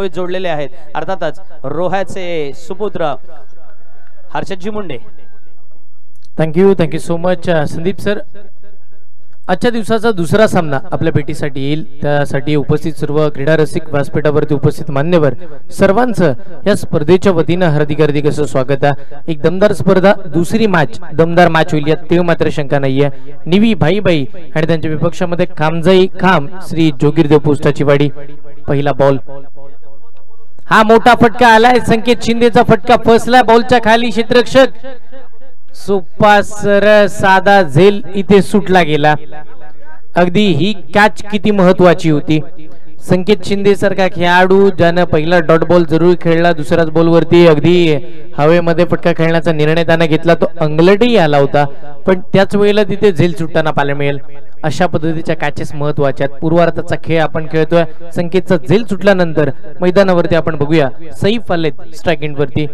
जोडलेले आहेत अर्थातच रोह्याचे सुपुत्र Harshadji Munde. Thank you so much Sandeep sir. आजच्या दिवसाचा दुसरा सामना आपल्या भेटीसाठी येईल, त्यासाठी उपस्थित सर्व क्रीडा रसिक व्यासपीठावरती उपस्थित मान्यवर सर्वांचं या स्पर्धेच्या वतीनं हार्दिक असं स्वागत आहे। एक दमदार स्पर्धा, दुसरी मॅच दमदार मॅच होईल यात ते मात्र शंका नाहीये। निवी भाईबाई आणि त्यांच्या विपक्षामध्ये कामजाई खाम श्री जोगीरदेव पोस्टाची वाडी। पहिला बॉल, हा मोठा फटका आलाय, संकेत शिंदेचा फटका फसला बॉलच्या खाली, क्षेत्ररक्षक सोपा सरळ साधा झेल इथे सुटला गेला। अगदी ही कॅच किती महत्वाची होती। संकेत शिंदे सारखा खेळाडू ज्यानं पहिला डॉट बॉल जरूर खेळला, दुसऱ्याच बॉल वरती अगदी हवेमध्ये फटका खेळण्याचा निर्णय त्याने घेतला, तो अंगलटही आला होता, पण त्याच वेळेला तिथे झेल सुटताना पाहायला मिळेल। अशा पद्धतीच्या कॅचेस महत्वाच्या आहेत। पूर्वार्धाचा खेळ आपण खेळतोय, संकेतचा झेल सुटल्यानंतर मैदानावरती आपण बघूया सैफ आलेत स्ट्राइक एंड वरती।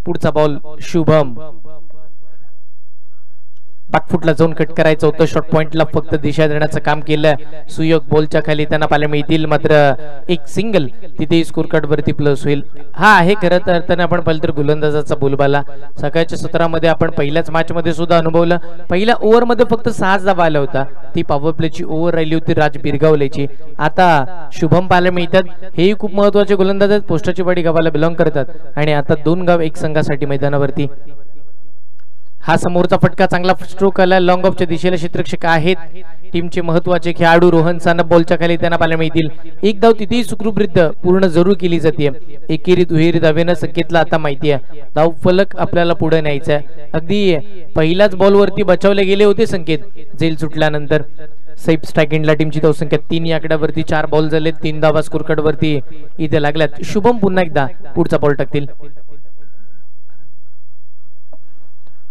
पुढचा बॉल शुभम, बॅकफुटला जाऊन कट करायचं होतं, शॉर्ट पॉइंटला फक्त दिशा देण्याचं काम केलं। सुयोग बॉलच्या खाली त्यांना पाहायला मिळतील, मात्र एक सिंगल तिथे स्कोर कार्ड वरती प्लस होईल। हा आहे खरं तर अर्थाने आपण पाहिलं तर गोलंदाजाचा बोलबाला। सकाळच्या सत्रामध्ये आपण पहिल्याच मॅच मध्ये सुद्धा अनुभवलं, पहिल्या ओव्हर मध्ये फक्त 6 धावा आला होता, ती पॉवर प्लेची ओव्हर राहिली होती राज बिरगावलेची। आता शुभम पाहायला मिळतात, हेही खूप महत्वाचे गोलंदाज आहेत, पोस्टाची वाडी गावाला बिलॉंग करतात आणि आता 2 गाव एक संघासाठी मैदानावरती। हा समोरचा फटका चांगला स्ट्रोक आला, लॉंग ऑफच्या दिशेला क्षेत्ररक्षक आहेत टीमचे महत्वाचे खेळाडू रोहन सानप बॉलच्या खाली त्यांना पाहायला मिळतील। एक धाव तिथेही सुखरूपरित्या पूर्ण जरूर केली जाते। एकेरी दुहेरी धावेनं संकेतला आता माहिती आहे धाव फलक आपल्याला पुढे न्यायचा आहे। अगदी पहिल्याच बॉल वरती बचावले गेले होते संकेत झेल सुटल्यानंतर। सैफ स्ट्राइक एंडला टीमची धावसंख्या 3 या आकड्यावरती 4 बॉल झाले, 3 धावा स्कोर कार्ड वरती इथे लागल्यात। शुभम पुन्हा एकदा पुढचा बॉल टाकतील।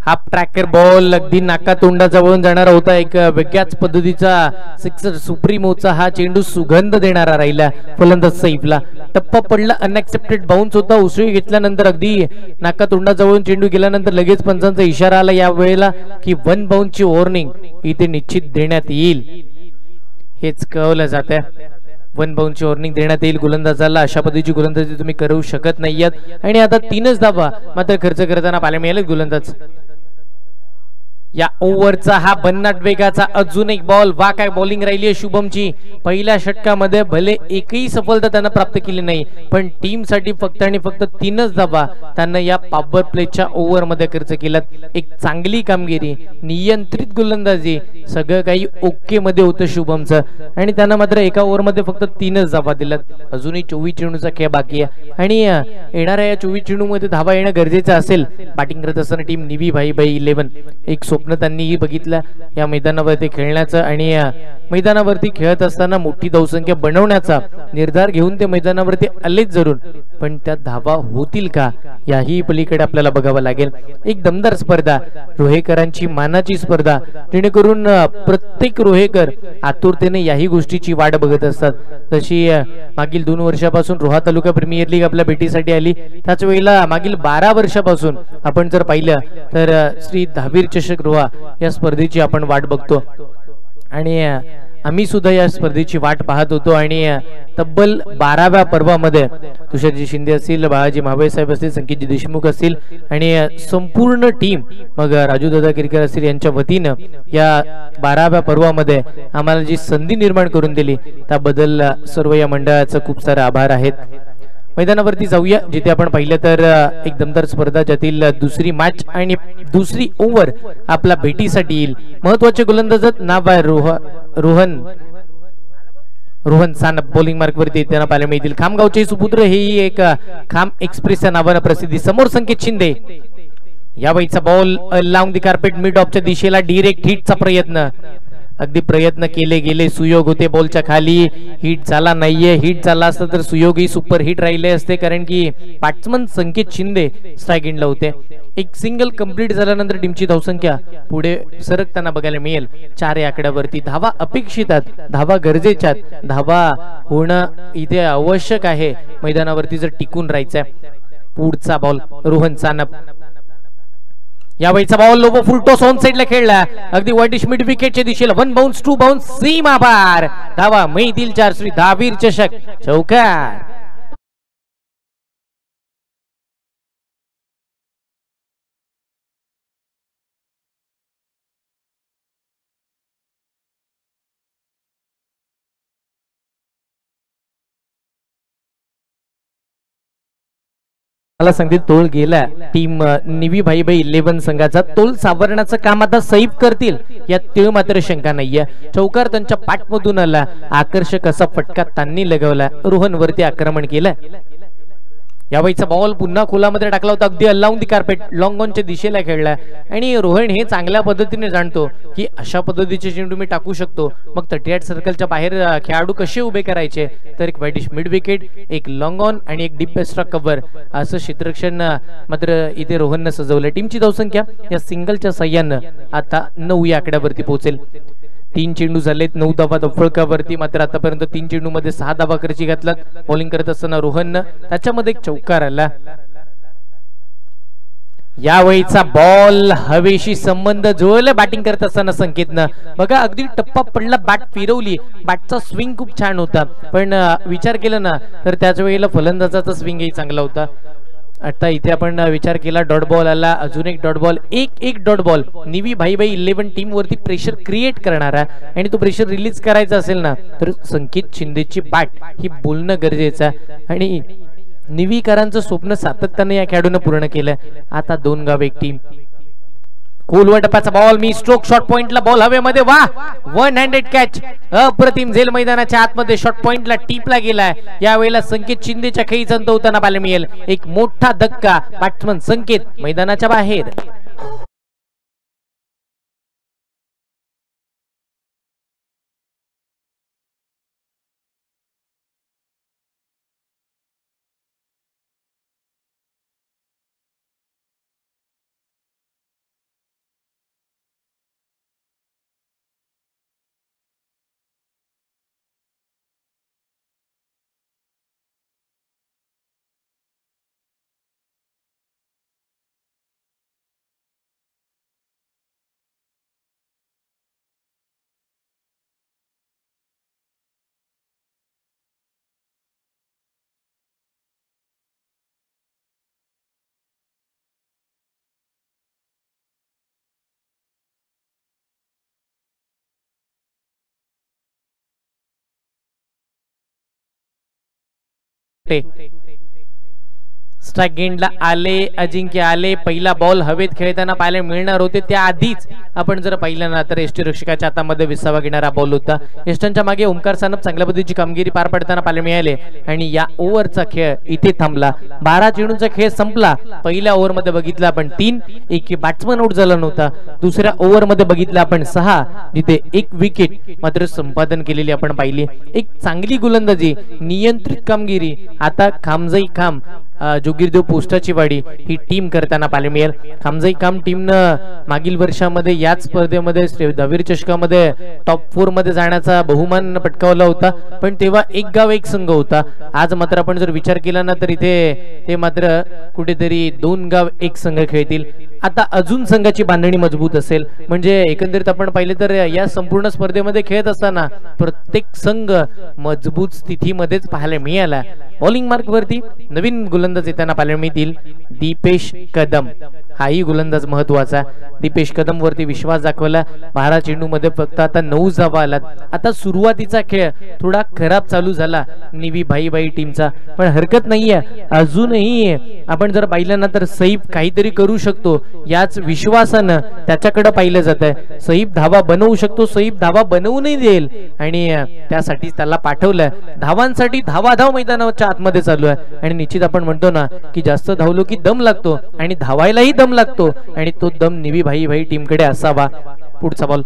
हा ट्रॅकर बॉल अगदी नाका तोंडाजवळून जाणारा होता, एक वेगळ्याच पद्धतीचा सिक्सर सुप्रीमोचा हा चेंडू सुगंध देणारा राहिला फलंदाज सैफला। टप्पा पडला, अनएक्सेप्टेड बाउन्स होता, उसळी घेतल्यानंतर अगदी नाका तोंडाजवळून चेंडू गेल्यानंतर लगेच पंचांचा इशारा आला या वेळेला की 1 बाउन्सची वॉर्निंग इथे निश्चित देण्यात येईल, हेच कळवलं जात आहे। 1 बाउन्सची वॉर्निंग देण्यात येईल गोलंदाजाला। अशा पद्धतीची गोलंदाजी तुम्ही करू शकत नाहीयेत आणि आता 3च धावा मात्र खर्च करताना पाहायला मिळाले गोलंदाज। या ओव्हरचा हा भन्नाट वेगाचा अजून एक बॉल, वा काय बॉलिंग राहिली आहे शुभमची। पहिल्या षटकामध्ये भले एकही सफलता त्यांना प्राप्त केली नाही, पण टीम साठी फक्त आणि फक्त 3च धावा त्यांना या पॉवर प्लेच्या ओव्हर मध्ये खर्च केल्यात। एक चांगली कामगिरी, नियंत्रित गोलंदाजी, सगळं काही ओके मध्ये होतं शुभमचं आणि त्यांना मात्र एका ओव्हर मध्ये फक्त 3च धावा दिल्यात। अजूनही 24 चेंडूचा खेळ बाकी आहे आणि येणाऱ्या या 24 चेंडू मध्ये धावा येणं गरजेचं असेल। बॅटिंग करत असताना टीम निवी भाईबाई 11 एक स्वप्न त्यांनीही बघितलं या मैदानावरती खेळण्याचं आणि मैदानावरती खेळत असताना मोठी धावसंख्या बनवण्याचा निर्धार घेऊन ते मैदानावरती आलेच जरूर, पण त्या धावा होतील का याही पलीकडे आपल्याला बघावं लागेल। एक दमदार स्पर्धा, रोहेकरांची मानाची स्पर्धा, जेणेकरून प्रत्येक रोहेकर आतुरतेने याही गोष्टीची वाट बघत असतात। तशी मागील 2 वर्षापासून रोहा तालुका प्रीमियर लीग आपल्या भेटीसाठी आली, त्याच वेळेला मागील 12 वर्षापासून आपण जर पाहिलं तर श्री दहावीर चषक रोहा या स्पर्धेची आपण वाट बघतो आणि आम्ही सुद्धा या स्पर्धेची वाट पाहत होतो आणि तब्बल 12व्या पर्वामध्ये तुषारजी शिंदे असतील, बाळाजी महाबळे साहेब असतील, संकेतजी देशमुख असतील आणि संपूर्ण टीम मग राजूदादा किरकर असतील यांच्या वतीनं या 12व्या पर्वामध्ये आम्हाला जी संधी निर्माण करून दिली त्याबद्दल सर्व या मंडळाचं खूप सारे आभार आहेत। मैदानावरती जाऊया जिथे आपण पाहिलं तर एक दमदार स्पर्धा ज्यातील दुसरी मॅच आणि दुसरी ओव्हर आपल्या भेटीसाठी येईल। महत्वाचे गोलंदाज नाव आहे रोहन सानप, बॉलिंग मार्क वरती त्यांना पाहायला मिळतील। खामगावचे सुपुत्र हेही एक खाम एक्सप्रेस या नावानं प्रसिद्धी। समोर संकेत शिंदे, या वेळीचा बॉल लाँग दी कार्पेट मिड ऑफच्या दिशेला डायरेक्ट हिटचा प्रयत्न, अगदी प्रयत्न केले गेले, सुयोग होते बॉलच्या खाली, हिट झाला नाहीये। हिट झाला असता तर सुयोग ही सुपर हिट राहिले असते, कारण की बॅट्समन संकेत शिंदे स्ट्राइक एंडला होते। एक सिंगल कंप्लीट झाल्यानंतर टीमची धावसंख्या पुढे सरकताना बघायला मिळेल 4 या आकड्यावरती। धावा अपेक्षित आहेत, धावा गरजेच्या आहेत, धावा होणं इथे आवश्यक आहे मैदानावरती जर टिकून राहायचंय। पुढचा बॉल रोहन सानप, या वेळीचा बॉल लोबो फुल टॉस ऑन साइडला खेळला, अगदी वाईट मिड विकेटच्या दिशेला 1 बाउन्स 2 बाउन्स सीमा पार, धावा मिळतील 4 श्री दहावीर चषक चौकार। मला सांगते तोल गेला टीम निवी भाई 11 संघाचा. तोल सावरण्याचं काम आता सैफ करतील यात तीळ मात्र शंका नाहीये. चौकार त्यांच्या पाठमधून आला, आकर्षक असा फटका त्यांनी लगावला, रोहन वरती आक्रमण केलं. यावेळीचा बॉल पुन्हा खोलामध्ये टाकला होता, अगदी अलाउन दी कार्पेट लॉंग ऑनच्या दिशेला खेळला. आणि रोहन हे चांगल्या पद्धतीने जाणतो की अशा पद्धतीचे चेंडू मी टाकू शकतो. मग 38 सर्कलच्या बाहेर खेळाडू कसे उभे करायचे, तर एक वाईडिश मिड विकेट, एक लॉंग ऑन आणि एक डीप एक्स्ट्रा कव्हर असं क्षेत्ररक्षण मात्र इथे रोहननं सजवलं. टीमची धावसंख्या या सिंगलच्या साह्यानं आता 9 या आकड्यावरती पोहोचेल. 3 चेंडू झालेत, 9 धावा दफळकावरती. मात्र आतापर्यंत 3 चेंडू मध्ये 6 धावा खर्ची घातलात. बॉलिंग करत असताना रोहननं त्याच्यामध्ये एक चौकार आला. यावेळीचा बॉल हवेशी संबंध जुळवला बॅटिंग करत असताना संकेतनं. बघा अगदी टप्पा पडला, बॅट फिरवली, बॅटचा स्विंग खूप छान होता. पण विचार केला ना तर त्याच वेळेला फलंदाजाचा स्विंगही चांगला होता. आता इथे आपण विचार केला, डॉट बॉल आला, अजून एक डॉट बॉल, एक डॉट बॉल. निवी भाई 11 टीम वरती प्रेशर क्रिएट करणारा आणि तो प्रेशर रिलीज करायचा असेल ना तर संकेत शिंदेची बॅट ही बोलणं गरजेचं आहे. आणि निवीकरांचं स्वप्न सातत्याने या खेळाडूने पूर्ण केलं. आता 2 गाव एक टीम. खोलवर टप्प्याचा बॉल, मी स्ट्रोक शॉर्ट पॉइंटला बॉल हवेमध्ये, वा 1 हँडेड कॅच, अप्रतिम झेल मैदानाच्या आतमध्ये शॉर्ट पॉइंटला टीपला गेलाय. यावेळेला संकेत शिंदेच्या खेळीचा अंत होताना पाहायला मिळेल. एक मोठा धक्का, बॅट्समन संकेत मैदानाच्या बाहेर. स्ट्राइक गेंडला आले, अजिंक्य आले. पहिला बॉल हवेत खेळताना पाहायला मिळणार होते. त्याआधीच आपण जर पाहिलं ना तर यष्टीरक्षकाच्या हातामध्ये 20वा घेणारा बॉल होता. यष्टांच्या मागे ओमकार सानप चांगल्या पद्धतीची कामगिरी पार पडताना पाहायला मिळाले. आणि या ओव्हरचा खेळ इथे थांबला. 12 चेंडूचा खेळ संपला. पहिल्या ओव्हर मध्ये बघितलं आपण 3, एक बॅट्समन आउट झाला नव्हता. दुसऱ्या ओव्हर मध्ये बघितलं आपण 6, जिथे एक विकेट मात्र संपादन केलेली आपण पाहिली. एक चांगली गोलंदाजी, नियंत्रित कामगिरी आता खामजाई खाम जोगीरदेव पोस्टाची वाडी ही टीम करताना पाहायला मिळेल. खामजाई काम टीमनं मागील वर्षामध्ये याच स्पर्धेमध्ये दहावीर चषकामध्ये टॉप 4 मध्ये जाण्याचा बहुमान पटकावला होता. पण तेव्हा एक गाव एक संघ होता. आज मात्र आपण जर विचार केला ना तर इथे ते मात्र कुठेतरी 2 गाव एक संघ खेळतील. आता अजून संघाची बांधणी मजबूत असेल. म्हणजे एकंदरीत आपण पाहिले तर या संपूर्ण स्पर्धेमध्ये खेळत असताना प्रत्येक संघ मजबूत स्थितीमध्येच पाहायला मिळाला. बॉलिंग मार्क वरती नवीन गोलंदाज येताना पाहायला मिळतील. दीपेश कदम हाही गोलंदाज महत्वाचा. दीपेश कदम वरती विश्वास दाखवला. 12 चेंडू मध्ये फक्त आता 9 धावा आलात. आता सुरुवातीचा खेळ थोडा खराब चालू झाला निवी भाई टीमचा, पण हरकत नाहीये. अजूनही आपण जर पाहिलं ना तर सैफ काहीतरी करू शकतो याच विश्वासानं त्याच्याकडे पाहिलं जात आहे. सैफ धावा बनवू शकतो, सैफ धावा बनवूनही देईल आणि त्यासाठी त्याला पाठवलं. धावांसाठी धावाधाव मैदानाच्या आतमध्ये चालू आहे. आणि निश्चित आपण म्हणतो ना की जास्त धावलो की दम लागतो आणि धावायलाही दम लागतो आणि तो दम निवी भाई टीम कडे असावा. पुढचा बॉल,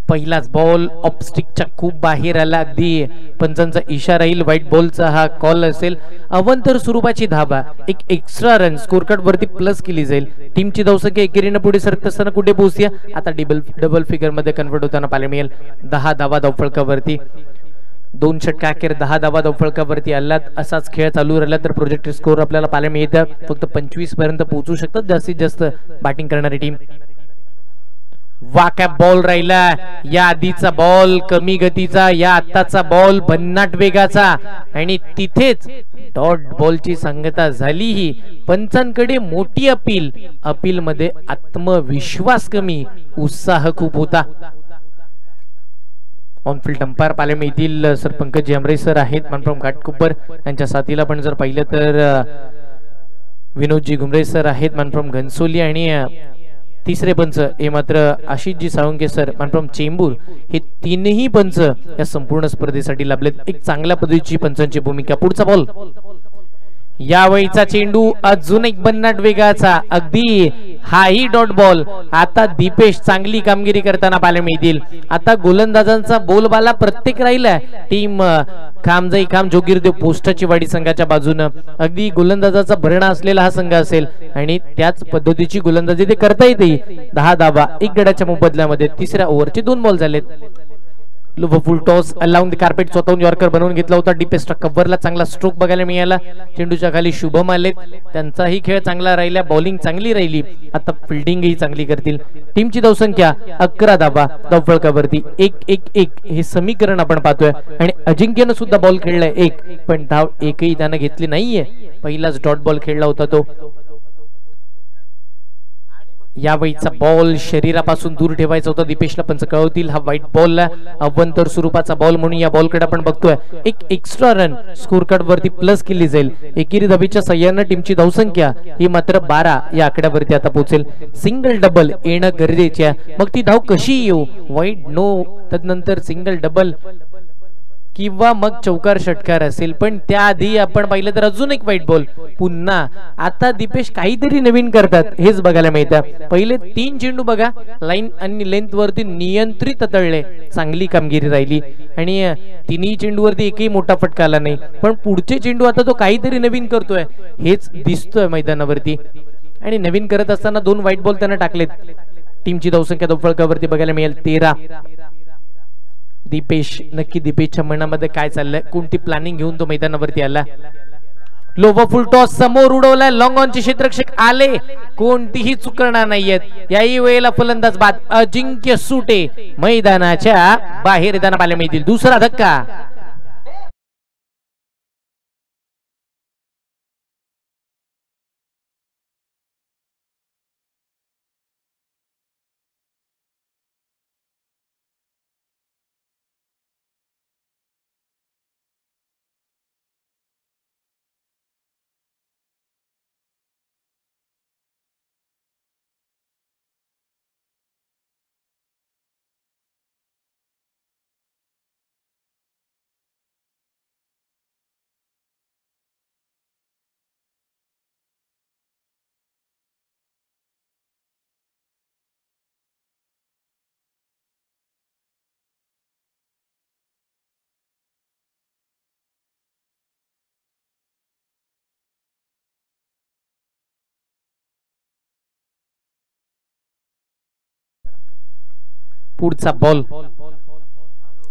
पहिलाच बॉल ऑफस्टिकच्या खूप बाहेर आला. अगदी पंचांचा इशारा येईल, व्हाईट बॉलचा हा कॉल असेल. अवंतर स्वरूपाची धावा, एक एक्स्ट्रा रन स्कोर कार्ड वरती प्लस केली जाईल. टीमची धावसंख्या एकेरीने पुढे सरकत असताना कुठे पोहोचूया, आता डबल फिगर मध्ये कन्वर्ट होताना पाहायला मिळेल. 10 धावा धावफलकावरती. 2 षटका अखेर 10 धावा धावफलकावरती आलात. असाच खेळ चालू राहिला तर प्रोजेक्टेड स्कोर आपल्याला पाहायला मिळतं. फक्त 25 पर्यंत पोहोचू शकतात जास्तीत जास्त बॅटिंग करणारी टीम. वाकॅप बॉल राहिला. या आधीचा बॉल कमी गतीचा, या आत्ताचा बॉल भन्नाट वेगाचा आणि तिथेच डॉट बॉलची सांगता झाली. ही पंचांकडे मोठी अपील मध्ये आत्मविश्वास कमी, उत्साह खूप होता. ऑनफिल्ड अंपायर पाहायला मिळतील सर पंकज जेमरे सर आहेत मनफ्रॉम घाटकोपर. त्यांच्या साथीला पण जर पाहिलं तर विनोदजी घुमरे सर आहेत मनफ्रॉम घनसोली. आणि तिसरे पंच हे मात्र आशिषजी साळुंके सर मनफ्रॉम चेंबूर. हे तीनही पंच या संपूर्ण स्पर्धेसाठी लाभलेत. एक चांगल्या पद्धतीची पंचांची भूमिका. पुढचा बॉल, यावेळीचा चेंडू अजून एक भन्नाट वेगाचा, अगदी हाही डॉट बॉल. आता दीपेश चांगली कामगिरी करताना पाहायला मिळतील. आता गोलंदाजांचा बोलबाला प्रत्येक राहिला. टीम कामजाई काम जोगीरदेव पोस्टाची वाडी संघाच्या बाजूनं अगदी गोलंदाजाचा भरणा असलेला हा संघ असेल आणि त्याच पद्धतीची गोलंदाजी ते करता येते. 10 धावा 1 गड्याच्या मोबदल्यामध्ये. तिसऱ्या ओव्हरचे 2 बॉल झालेत. फुल टॉस अलाउन द कार्पेट स्वतःहून यॉर्कर बनवून घेतला होता. डीपेस्टच्या कव्हरला चांगला स्ट्रोक बघायला मिळाला. चेंडूच्या खाली शुभम आलेत. त्यांचाही खेळ चांगला राहिला. बॉलिंग चांगली राहिली. आता फिल्डिंगही चांगली करतील. टीमची धावसंख्या 11 धावा धावफलकावरती 1-1-1 हे समीकरण आपण पाहतोय. आणि अजिंक्यनं सुद्धा बॉल खेळलाय 1, पण धाव एकही त्यानं घेतली नाहीये. पहिलाच डॉट बॉल खेळला होता तो. यावेळीचा बॉल शरीरापासून दूर ठेवायचा होता. दीपेशला पंच कळवतील. हा व्हाईट बॉल अवंतर स्वरूपाचा बॉल म्हणून या बॉलकडे आपण बघतोय. एक एक्स्ट्रा रन स्कोर कार्ड वरती प्लस केली जाईल. एकेरी धावेच्या सहाय्याने टीमची धावसंख्या ही मात्र 12 या आकड्यावरती आता पोहोचेल. सिंगल डबल येणं गरजेचे आहे. मग ती धाव कशी येऊ, वाईट नो, तदनंतर सिंगल डबल किंवा मग चौकार षटकार असेल. पण त्याआधी आपण पाहिलं तर अजून एक व्हाईट बॉल. पुन्हा आता दीपेश काहीतरी नवीन करतात हेच बघायला मिळतं. पहिले 3 चेंडू बघा लाईन आणि लेंथ वरती नियंत्रित तळले. चांगली कामगिरी राहिली आणि तिन्ही चेंडूवरती एकही मोठा फटका आला नाही. पण पुढचे चेंडू आता तो काहीतरी नवीन करतोय हेच दिसतोय मैदानावरती. आणि नवीन करत असताना 2 व्हाईट बॉल त्यानं टाकलेत. टीमची धावसंख्या धावफलकावरती बघायला मिळेल 13. दीपेश, नक्की दीपेशच्या मनामध्ये काय चाललंय, कोणती प्लॅनिंग घेऊन तो मैदानावरती आला. लोवर फुल टॉस समोर उडवलाय. लॉंग ऑनचे क्षेत्ररक्षक आले, कोणतीही चूक करणार नाहीयेत. याही वेळेला फलंदाज बाद अजिंक्य सुटे मैदानाच्या बाहेर येताना पाहायला मिळतील. दुसरा धक्का. पुढचा बॉल.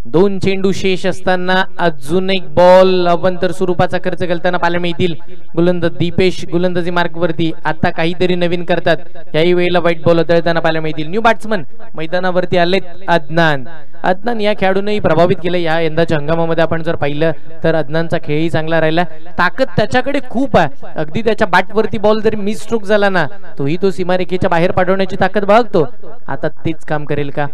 2 चेंडू शेष असताना अजून एक बॉल अवंतर स्वरूपाचा खर्च करताना पाहायला मिळतील. गोलंदाज दीपेश गोलंदाजी मार्ग वरती आता काहीतरी नवीन करतात. याही वेळेला व्हाईट बॉल उधळताना पाहायला मिळतील. न्यू बॅट्समन मैदानावरती आलेत. अदनान या खेळाडूनही प्रभावित केलं. या यंदाच्या हंगामामध्ये आपण जर पाहिलं तर अदनानचा खेळही चांगला राहिला. ताकद त्याच्याकडे खूप आहे. अगदी त्याच्या बॅटवरती बॉल जरी मिस स्ट्रोक झाला ना तोही तो सीमारेखेच्या बाहेर पाठवण्याची ताकद बघतो. आता तेच काम करेल का.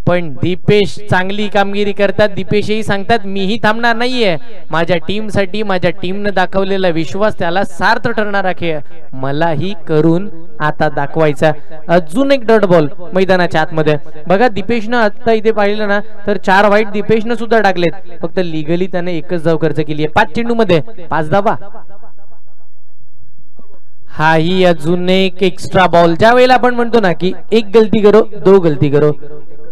पण दीपेश चांगली कामगिरी करतात. दीपेशही सांगतात मीही थांबणार नाहीये. माझ्या टीमसाठी माझ्या टीमने दाखवलेला विश्वास त्याला सार्थ ठरणारा खेळ मलाही करून आता दाखवायचा. अजून एक डॉट बॉल मैदानाच्या आतमध्ये बघा. दीपेशनं आता इथे पाहिलं ना तर 4 व्हाईट दीपेशनं सुद्धा टाकलेत. फक्त लिगली त्याने एकच धाव खर्च केली आहे. 5 चेंडू मध्ये 5 धावा. हाही अजून एक एक्स्ट्रा बॉल. ज्या वेळेला आपण म्हणतो ना की एक गलती करो 2 गलती करो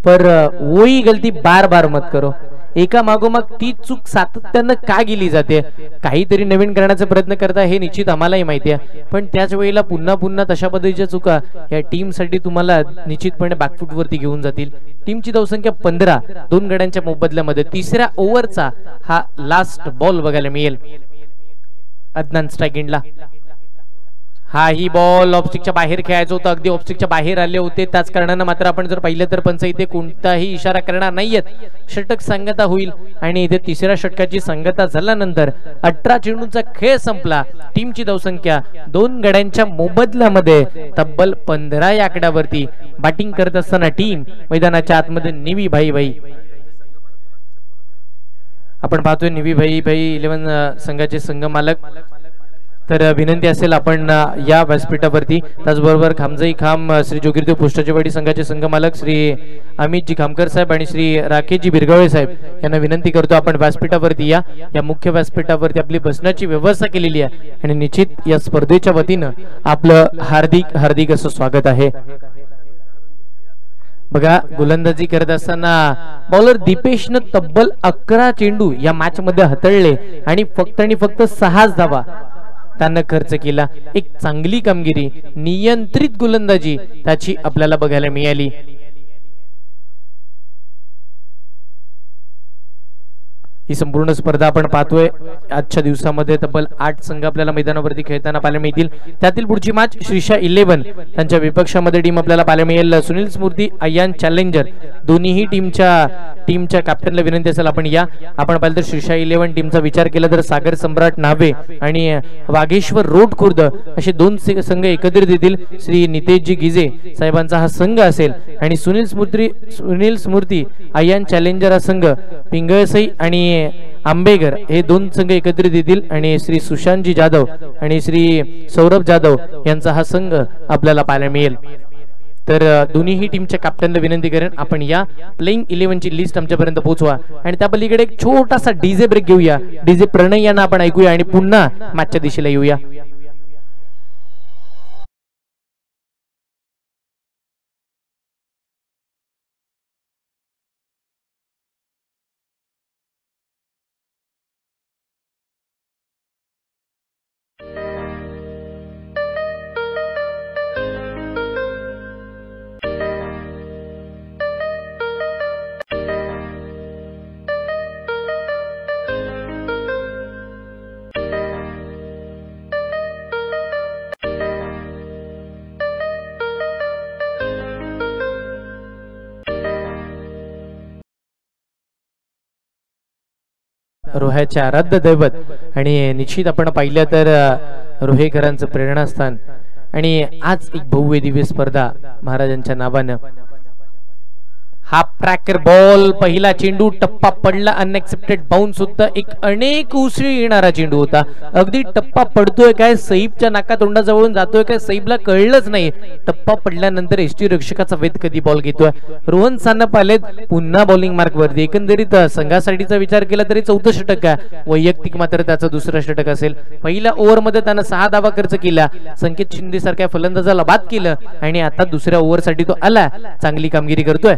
पर वही गलती बार बार मत करो. एका मागोमाग ती चूक सातत्यानं का गेली जाते. काहीतरी नवीन करण्याचा प्रयत्न करता हे निश्चित आम्हालाही माहिती आहे. पण त्याच वेळेला पुन्हा पुन्हा तशा पद्धतीच्या चुका या टीम साठी तुम्हाला निश्चितपणे बॅकफूट वरती घेऊन जातील. टीमची धावसंख्या 15 2 गड्यांच्या मोबदल्यामध्ये. तिसऱ्या ओव्हरचा हा लास्ट बॉल बघायला मिळेल. अदनान स्ट्राइक एंडला. हाही बॉल ऑफस्टिकच्या बाहेर खेळायचं होतं. अगदी ऑफस्टिकच्या बाहेर आले होते. त्याच कारणानं मात्र आपण जर पाहिलं तर पंच इथे कोणताही इशारा करणार नाहीयेत. षटक सांगता होईल आणि इथे तिसऱ्या षटकाची सांगता झाल्यानंतर 18 चेंडूंचा खेळ संपला. टीमची धावसंख्या 2 गड्यांच्या मोबदल्यामध्ये तब्बल 15 या आकड्यावरती. बॅटिंग करत असताना टीम मैदानाच्या आतमध्ये निवी भाई आपण पाहतोय निवी भाई 11 संघाचे संघ मालक. तर विनंती असेल आपण या व्यासपीठावरती, त्याचबरोबर खामजाई खाम श्री जोगिरदेव पोस्टाचेवाडी संघाचे संघ मालक श्री अमितजी खामकर साहेब आणि श्री राकेशजी बिरगाळे साहेब यांना विनंती करतो आपण व्यासपीठावरती या मुख्य व्यासपीठावरती आपली बसण्याची व्यवस्था केलेली आहे आणि निश्चित या स्पर्धेच्या वतीनं आपलं हार्दिक हार्दिक असं स्वागत आहे. बघा, गोलंदाजी करत असताना बॉलर दीपेशनं तब्बल 11 चेंडू या मॅच मध्ये हाताळले आणि फक्त 6 धावा त्यानं खर्च केला. एक चांगली कामगिरी, नियंत्रित गोलंदाजी त्याची आपल्याला बघायला मिळाली. ही संपूर्ण स्पर्धा आपण पाहतोय. आजच्या दिवसामध्ये तब्बल 8 संघ आपल्याला मैदानावरती खेळताना पाहायला मिळतील. त्यातील पुढची मॅच श्रीशा 11 त्यांच्या विपक्षामध्ये टीम आपल्याला पाहायला मिळेल सुनील स्मृती अय्यान चॅलेंजर. दोन्हीही टीमच्या कॅप्टनला विनंती असेल आपण पाहिलं तर श्रीशा 11 टीमचा विचार केला तर सागर सम्राट नावे आणि वाघेश्वर रोड खुर्द असे 2 संघ एकत्रित येतील. श्री नितेशजी गिजे साहेबांचा हा संघ असेल आणि सुनील स्मृती अय्यान चॅलेंजर हा संघ पिंगळसई आणि आंबेगर हे 2 संघ एकत्रित येतील आणि श्री सुशांतजी जाधव आणि श्री सौरभ जाधव यांचा हा संघ आपल्याला पाहायला मिळेल. तर दोन्हीही टीमच्या कॅप्टनला विनंती करेन आपण या प्लेइंग 11 ची लिस्ट आमच्यापर्यंत पोहोचवा आणि त्या पलीकडे एक छोटासा डीजे ब्रेक घेऊया. डीजे प्रणय यांना आपण ऐकूया आणि पुन्हा मॅचच्या दिशेला येऊया. रोह्याचे आराध्य दैवत आणि निश्चित आपण पाहिलं तर रोहेकरांचं प्रेरणास्थान आणि आज एक भव्य दिव्य स्पर्धा महाराजांच्या नावानं. हाफ ट्रॅकर बॉल, पहिला चेंडू टप्पा पडला, अनएक्सेप्टेड बाउन्स होता. एक अनेक उसळी येणारा चेंडू होता. अगदी टप्पा पडतोय काय, सईबच्या नाकातोंडाजवळून जातोय काय, सईबला कळलंच नाही. टप्पा पडल्यानंतर एसटी रक्षकाचा वेध कधी बॉल घेतोय. रोहन सानप आलेत पुन्हा बॉलिंग मार्क वरती. एकंदरीत संघासाठीचा विचार केला तरी 4थं षटक आहे, वैयक्तिक मात्र त्याचं 2रं षटक असेल. पहिल्या ओव्हर मध्ये त्यानं 6 धावा खर्च केला, संकेत शिंदे सारख्या फलंदाजाला बाद केलं आणि आता 2ऱ्या ओव्हरसाठी तो आला. चांगली कामगिरी करतोय.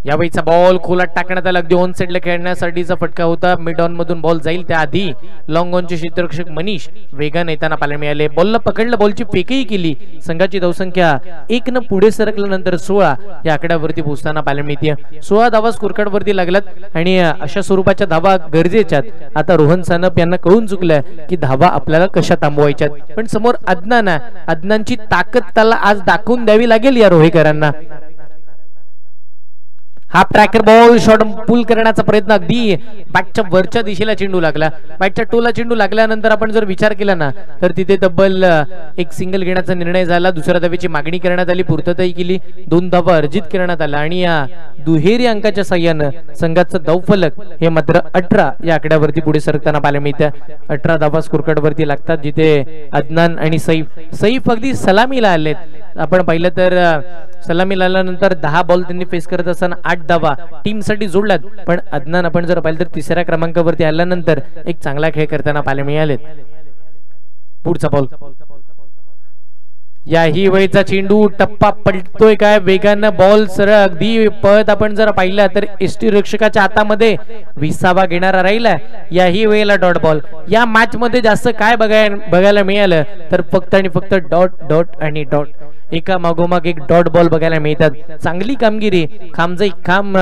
यावेळीचा बॉल खोलात टाकण्यात आला. अगदी ऑन साइडला खेळण्यासाठीचा फटका होता. मिड ऑन मधून बॉल जाईल त्याआधी लॉंग ऑनचे क्षेत्ररक्षक मनीष वेगाने येताना पाहायला मिळाले. बॉलला पकडलं, बॉलची फेकही केली. संघाची धावसंख्या 1 न पुढे सरकल्यानंतर 16 या आकड्यावरती पोहोचताना पाहायला मिळते. 16 धावा स्कोरकार्ड वरती लागल्यात आणि अशा स्वरूपाच्या धावा गरजेच्यात. आता रोहन सानप यांना कळून चुकलंय की धावा आपल्याला कशा थांबवायच्यात, पण समोर अदनानची ताकद त्याला आज दाखवून द्यावी लागेल या रोहेकरांना. हाफ ट्रॅकर बॉल शॉट पुल करण्याचा प्रयत्न, अगदी बॅटच्या वरच्या दिशेला चेंडू लागला. बॅटच्या टोला चेंडू लागल्यानंतर आपण जर विचार केला ना तर तिथे तब्बल एक सिंगल घेण्याचा निर्णय झाला. 2ऱ्या धावेची मागणी करण्यात आली, पूर्तताही केली. 2 धावा अर्जित करण्यात आला आणि या दुहेरी अंकाच्या साह्यानं संघाचं धावफलक हे मात्र 18 या आकड्यावरती पुढे सरकताना पाहायला मिळतं. 18 धावा स्कोरकार्ड वरती लागतात, जिथे अदनान आणि सईफ अगदी सलामीला आलेत. आपण पाहिलं तर सलामीला आल्यानंतर 10 बॉल त्यांनी फेस करत असताना 8 धावा टीम साठी जोडल्यात. पण अदनान आपण जर पाहिलं तर 3ऱ्या क्रमांकावरती आल्यानंतर एक चांगला खेळ करताना पाहायला मिळालेत. पुढचा बॉल, याही वेळचा चेंडू टप्पा पडतोय काय, वेगानं बॉल सरळ अगदी पळत आपण जर पाहिलं तर एसटी रक्षकाच्या हातामध्ये 20वा घेणारा राहिला. याही वेळेला डॉट बॉल. या मॅच मध्ये जास्त काय बघायला मिळालं तर फक्त आणि फक्त डॉट डॉट आणि डॉट, एका मागोमाग एक डॉट बॉल बघायला मिळतात. चांगली कामगिरी खामजाई खाम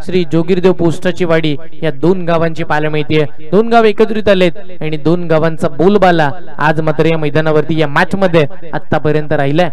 श्री जोगिरदेव पोस्टाची वाडी या 2 गावांची पाहायला मिळते. 2 गाव एकत्रित आलेत आणि 2 गावांचा बोलबाला आज मात्र या मैदानावरती या मॅच मध्ये आतापर्यंत राहिलाय.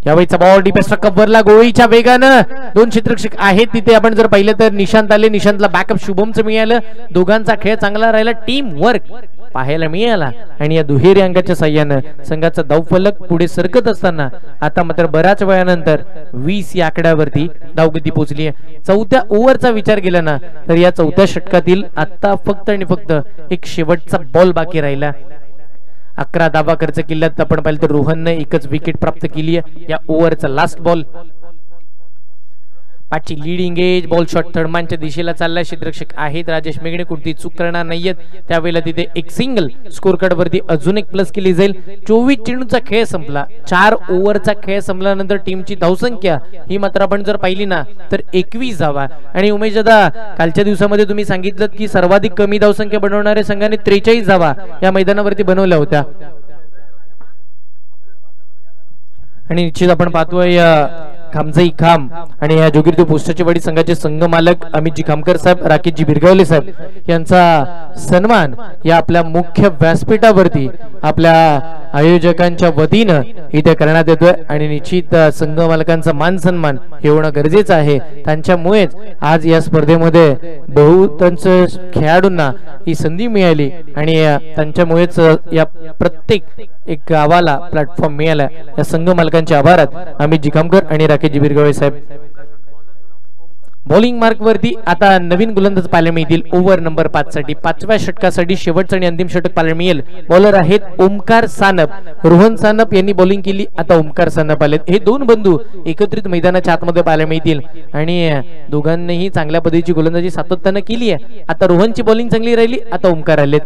यावेळीचा बॉल डिफेन्सच्या कव्हरला गोळीच्या वेगानं 2 क्षेत्ररक्षक आहेत तिथे. आपण जर पाहिलं तर निशांत आले, निशांतला बॅकअप शुभमचं मिळालं. दोघांचा खेळ चांगला राहिला. टीम वर्क पाहायला मिळाला आणि या दुहेरी अंकाच्या साह्यानं संघाचा धावफलक पुढे सरकत असताना आता मात्र बऱ्याच वेळानंतर 20 या आकड्यावरती धावगती पोहोचली आहे. चौथ्या ओव्हरचा विचार केला ना तर या चौथ्या षटकातील आता फक्त आणि फक्त एक शेवटचा बॉल बाकी राहिला. 11 धावा खर्च केल्यात आपण पाहिलं तर रोहनने एकच विकेट प्राप्त केली आहे. या ओव्हरचा लास्ट बॉल पाचची लीडिंग एज बॉल शॉट थर्डमॅनच्या दिशेला चाललाय. क्षेत्ररक्षक आहेत राजेश मेघणे, कोणती चूक करणार नाहीयेत. त्यावेळेला तिथे एक सिंगल स्कोर कार्ड वरती अजून एक प्लस केली जाईल. 24 चेंडूचा खेळ संपला. 4 ओव्हरचा खेळ संपल्यानंतर टीमची धावसंख्या ही मात्र आपण जर पाहिली ना तर 21 धावा. आणि उमेश दादा, कालच्या दिवसामध्ये तुम्ही सांगितलं की सर्वाधिक कमी धावसंख्या बनवणाऱ्या संघाने 43 धावा या मैदानावरती बनवल्या होत्या. आणि निश्चित आपण पाहतोय खामजाई खाम आणि या जोगिरदेव पोस्टाची वाडी संघाचे संघ मालक अमितजी खामकर साहेब, राकेशजी बिरगावले साहेब यांचा सन्मान या आपल्या मुख्य व्यासपीठावरती आपल्या आयोजकांच्या वतीनं इथे करण्यात येतोय. आणि निश्चित संघ मालकांचा मान सन्मान हे होणं गरजेचं आहे. त्यांच्यामुळेच आज या स्पर्धेमध्ये बहुतांश खेळाडूंना ही संधी मिळाली आणि त्यांच्यामुळेच या प्रत्येक एक गावाला प्लॅटफॉर्म मिळाला. या संघ मालकांचे आभारात अमितजी खामकर आणि राकेशजी बिरगावे साहेब. बॉलिंग मार्क वरती आता नवीन गोलंदाज पाहायला मिळतील. ओव्हर नंबर 5 साठी 5व्या षटकासाठी शेवटचं आणि अंतिम षटक पाहायला मिळेल. बॉलर आहेत ओमकार सानप. रोहन सानप यांनी बॉलिंग केली. आता ओमकार सानप आलेत. हे दोन बंधू एकत्रित मैदानाच्या आतमध्ये पाहायला मिळतील आणि दोघांनीही चांगल्या पद्धतीची गोलंदाजी सातत्यानं केली आहे. आता रोहनची बॉलिंग चांगली राहिली. आता ओमकार आलेत.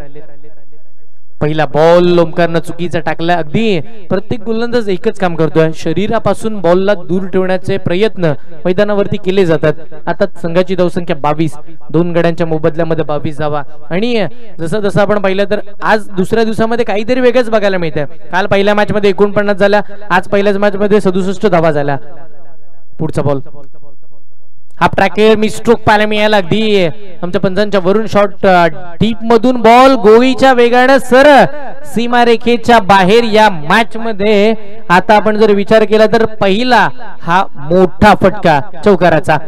पहिला बॉल ओमकारनं चुकीचा टाकला. अगदी प्रत्येक गोलंदाज एकच काम करतोय, शरीरापासून बॉलला दूर ठेवण्याचे प्रयत्न मैदानावरती केले जातात. आता संघाची धावसंख्या 22, 2 गड्यांच्या मोबदल्यामध्ये 22 धावा. आणि जसं जसं आपण पाहिलं तर आज दुसऱ्या दिवसामध्ये काहीतरी वेगळंच बघायला मिळतंय. काल पहिल्या मॅच मध्ये 49 झाल्या, आज पहिल्याच मॅच मध्ये 67 धावा झाल्या. पुढचा बॉल हाफ ट्रॅकर मी स्ट्रोक पाहायला मिळाला. अगदी आमच्या पंचांच्या वरून शॉट डीप मधून बॉल गोळीच्या वेगानं सर सीमारेखेच्या बाहेर. या मॅच मध्ये आता आपण जर विचार केला तर पहिला हा मोठा फटका चौकाराचा.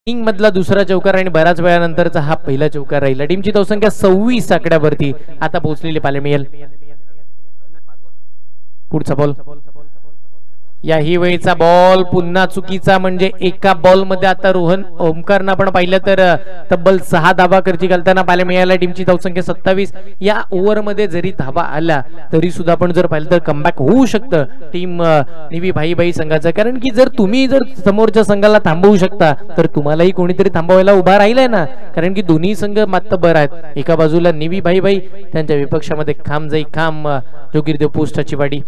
मधला दुसरा चौकार आणि बऱ्याच वेळानंतरचा हा पहिला चौकार राहिला. टीमची धावसंख्या 26 आकड्यावरती आता पोहोचलेली पाहायला मिळेल. पुढचा बॉल याही वेळेचा बॉल पुन्हा चुकीचा. म्हणजे एका बॉल मध्ये आता रोहन ओमकारनं आपण पाहिलं तर तब्बल 6 धावा खर्ची घालताना पाहायला मिळाला. टीमची धावसंख्या 27. या ओव्हर मध्ये जरी धावा आल्या तरी सुद्धा आपण जर पाहिलं तर कमबॅक होऊ शकतं टीम निवी भाई संघाचं. कारण की जर तुम्ही जर समोरच्या संघाला थांबवू शकता तर तुम्हालाही कोणीतरी थांबवायला उभा राहिलाय ना. कारण की दोन्ही संघ मातबर आहेत. एका बाजूला निवी भाई त्यांच्या विपक्षामध्ये खामजाई खाम जोगिरदेव पोस्टाची वाडी.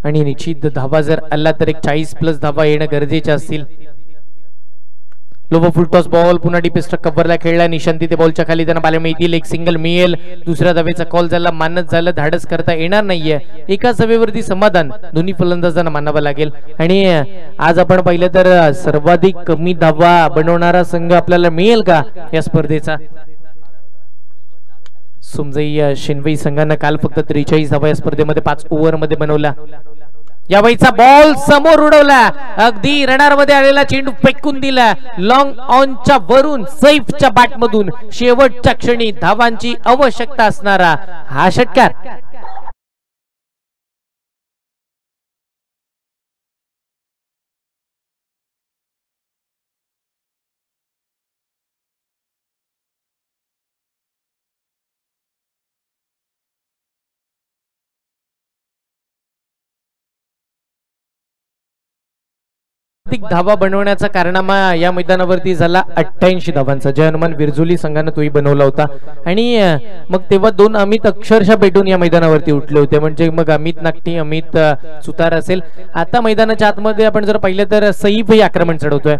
आणि निश्चित धावा जर आला तर एक 40+ धावा येणं गरजेचे असतील. लोबो फुल टॉस बॉल पुन्हा डीपेस्ट कव्हरला खेळला. निशांत तिथे बॉलच्या खाली त्यांना पाहायला मिळतील. एक सिंगल मिळेल. दुसऱ्या धावेचा कॉल झाला, मानत झालं. धाडस करता येणार नाहीये. एका धावेवरती समाधान दोन्ही फलंदाजांना मानावं लागेल. आणि आज आपण पाहिलं तर सर्वाधिक कमी धावा बनवणारा संघ आपल्याला मिळेल का या स्पर्धेचा? सुमजई शिनवई संघानं काल फक्त 43 धावा या स्पर्धेमध्ये 5 ओव्हर मध्ये बनवला. या वेळीचा बॉल समोर उडवला. अगदी रडार मध्ये आलेला चेंडू फेकून दिला. लॉंग ऑनच्या वरून सैफच्या बॅट मधून शेवटच्या क्षणी धावांची आवश्यकता असणारा हा षटकार. धावा बनवण्याचा कारनामा या मैदानावरती झाला 88 धावांचा. जय हनुमान विरजुली संघानं तोही बनवला होता. आणि मग तेव्हा 2 अमित अक्षरशः भेटून या मैदानावरती उठले होते. म्हणजे मग अमित नागटी, अमित सुतार असेल. आता मैदानाच्या आतमध्ये आपण जर पाहिलं तर सईफही आक्रमण चढवतोय.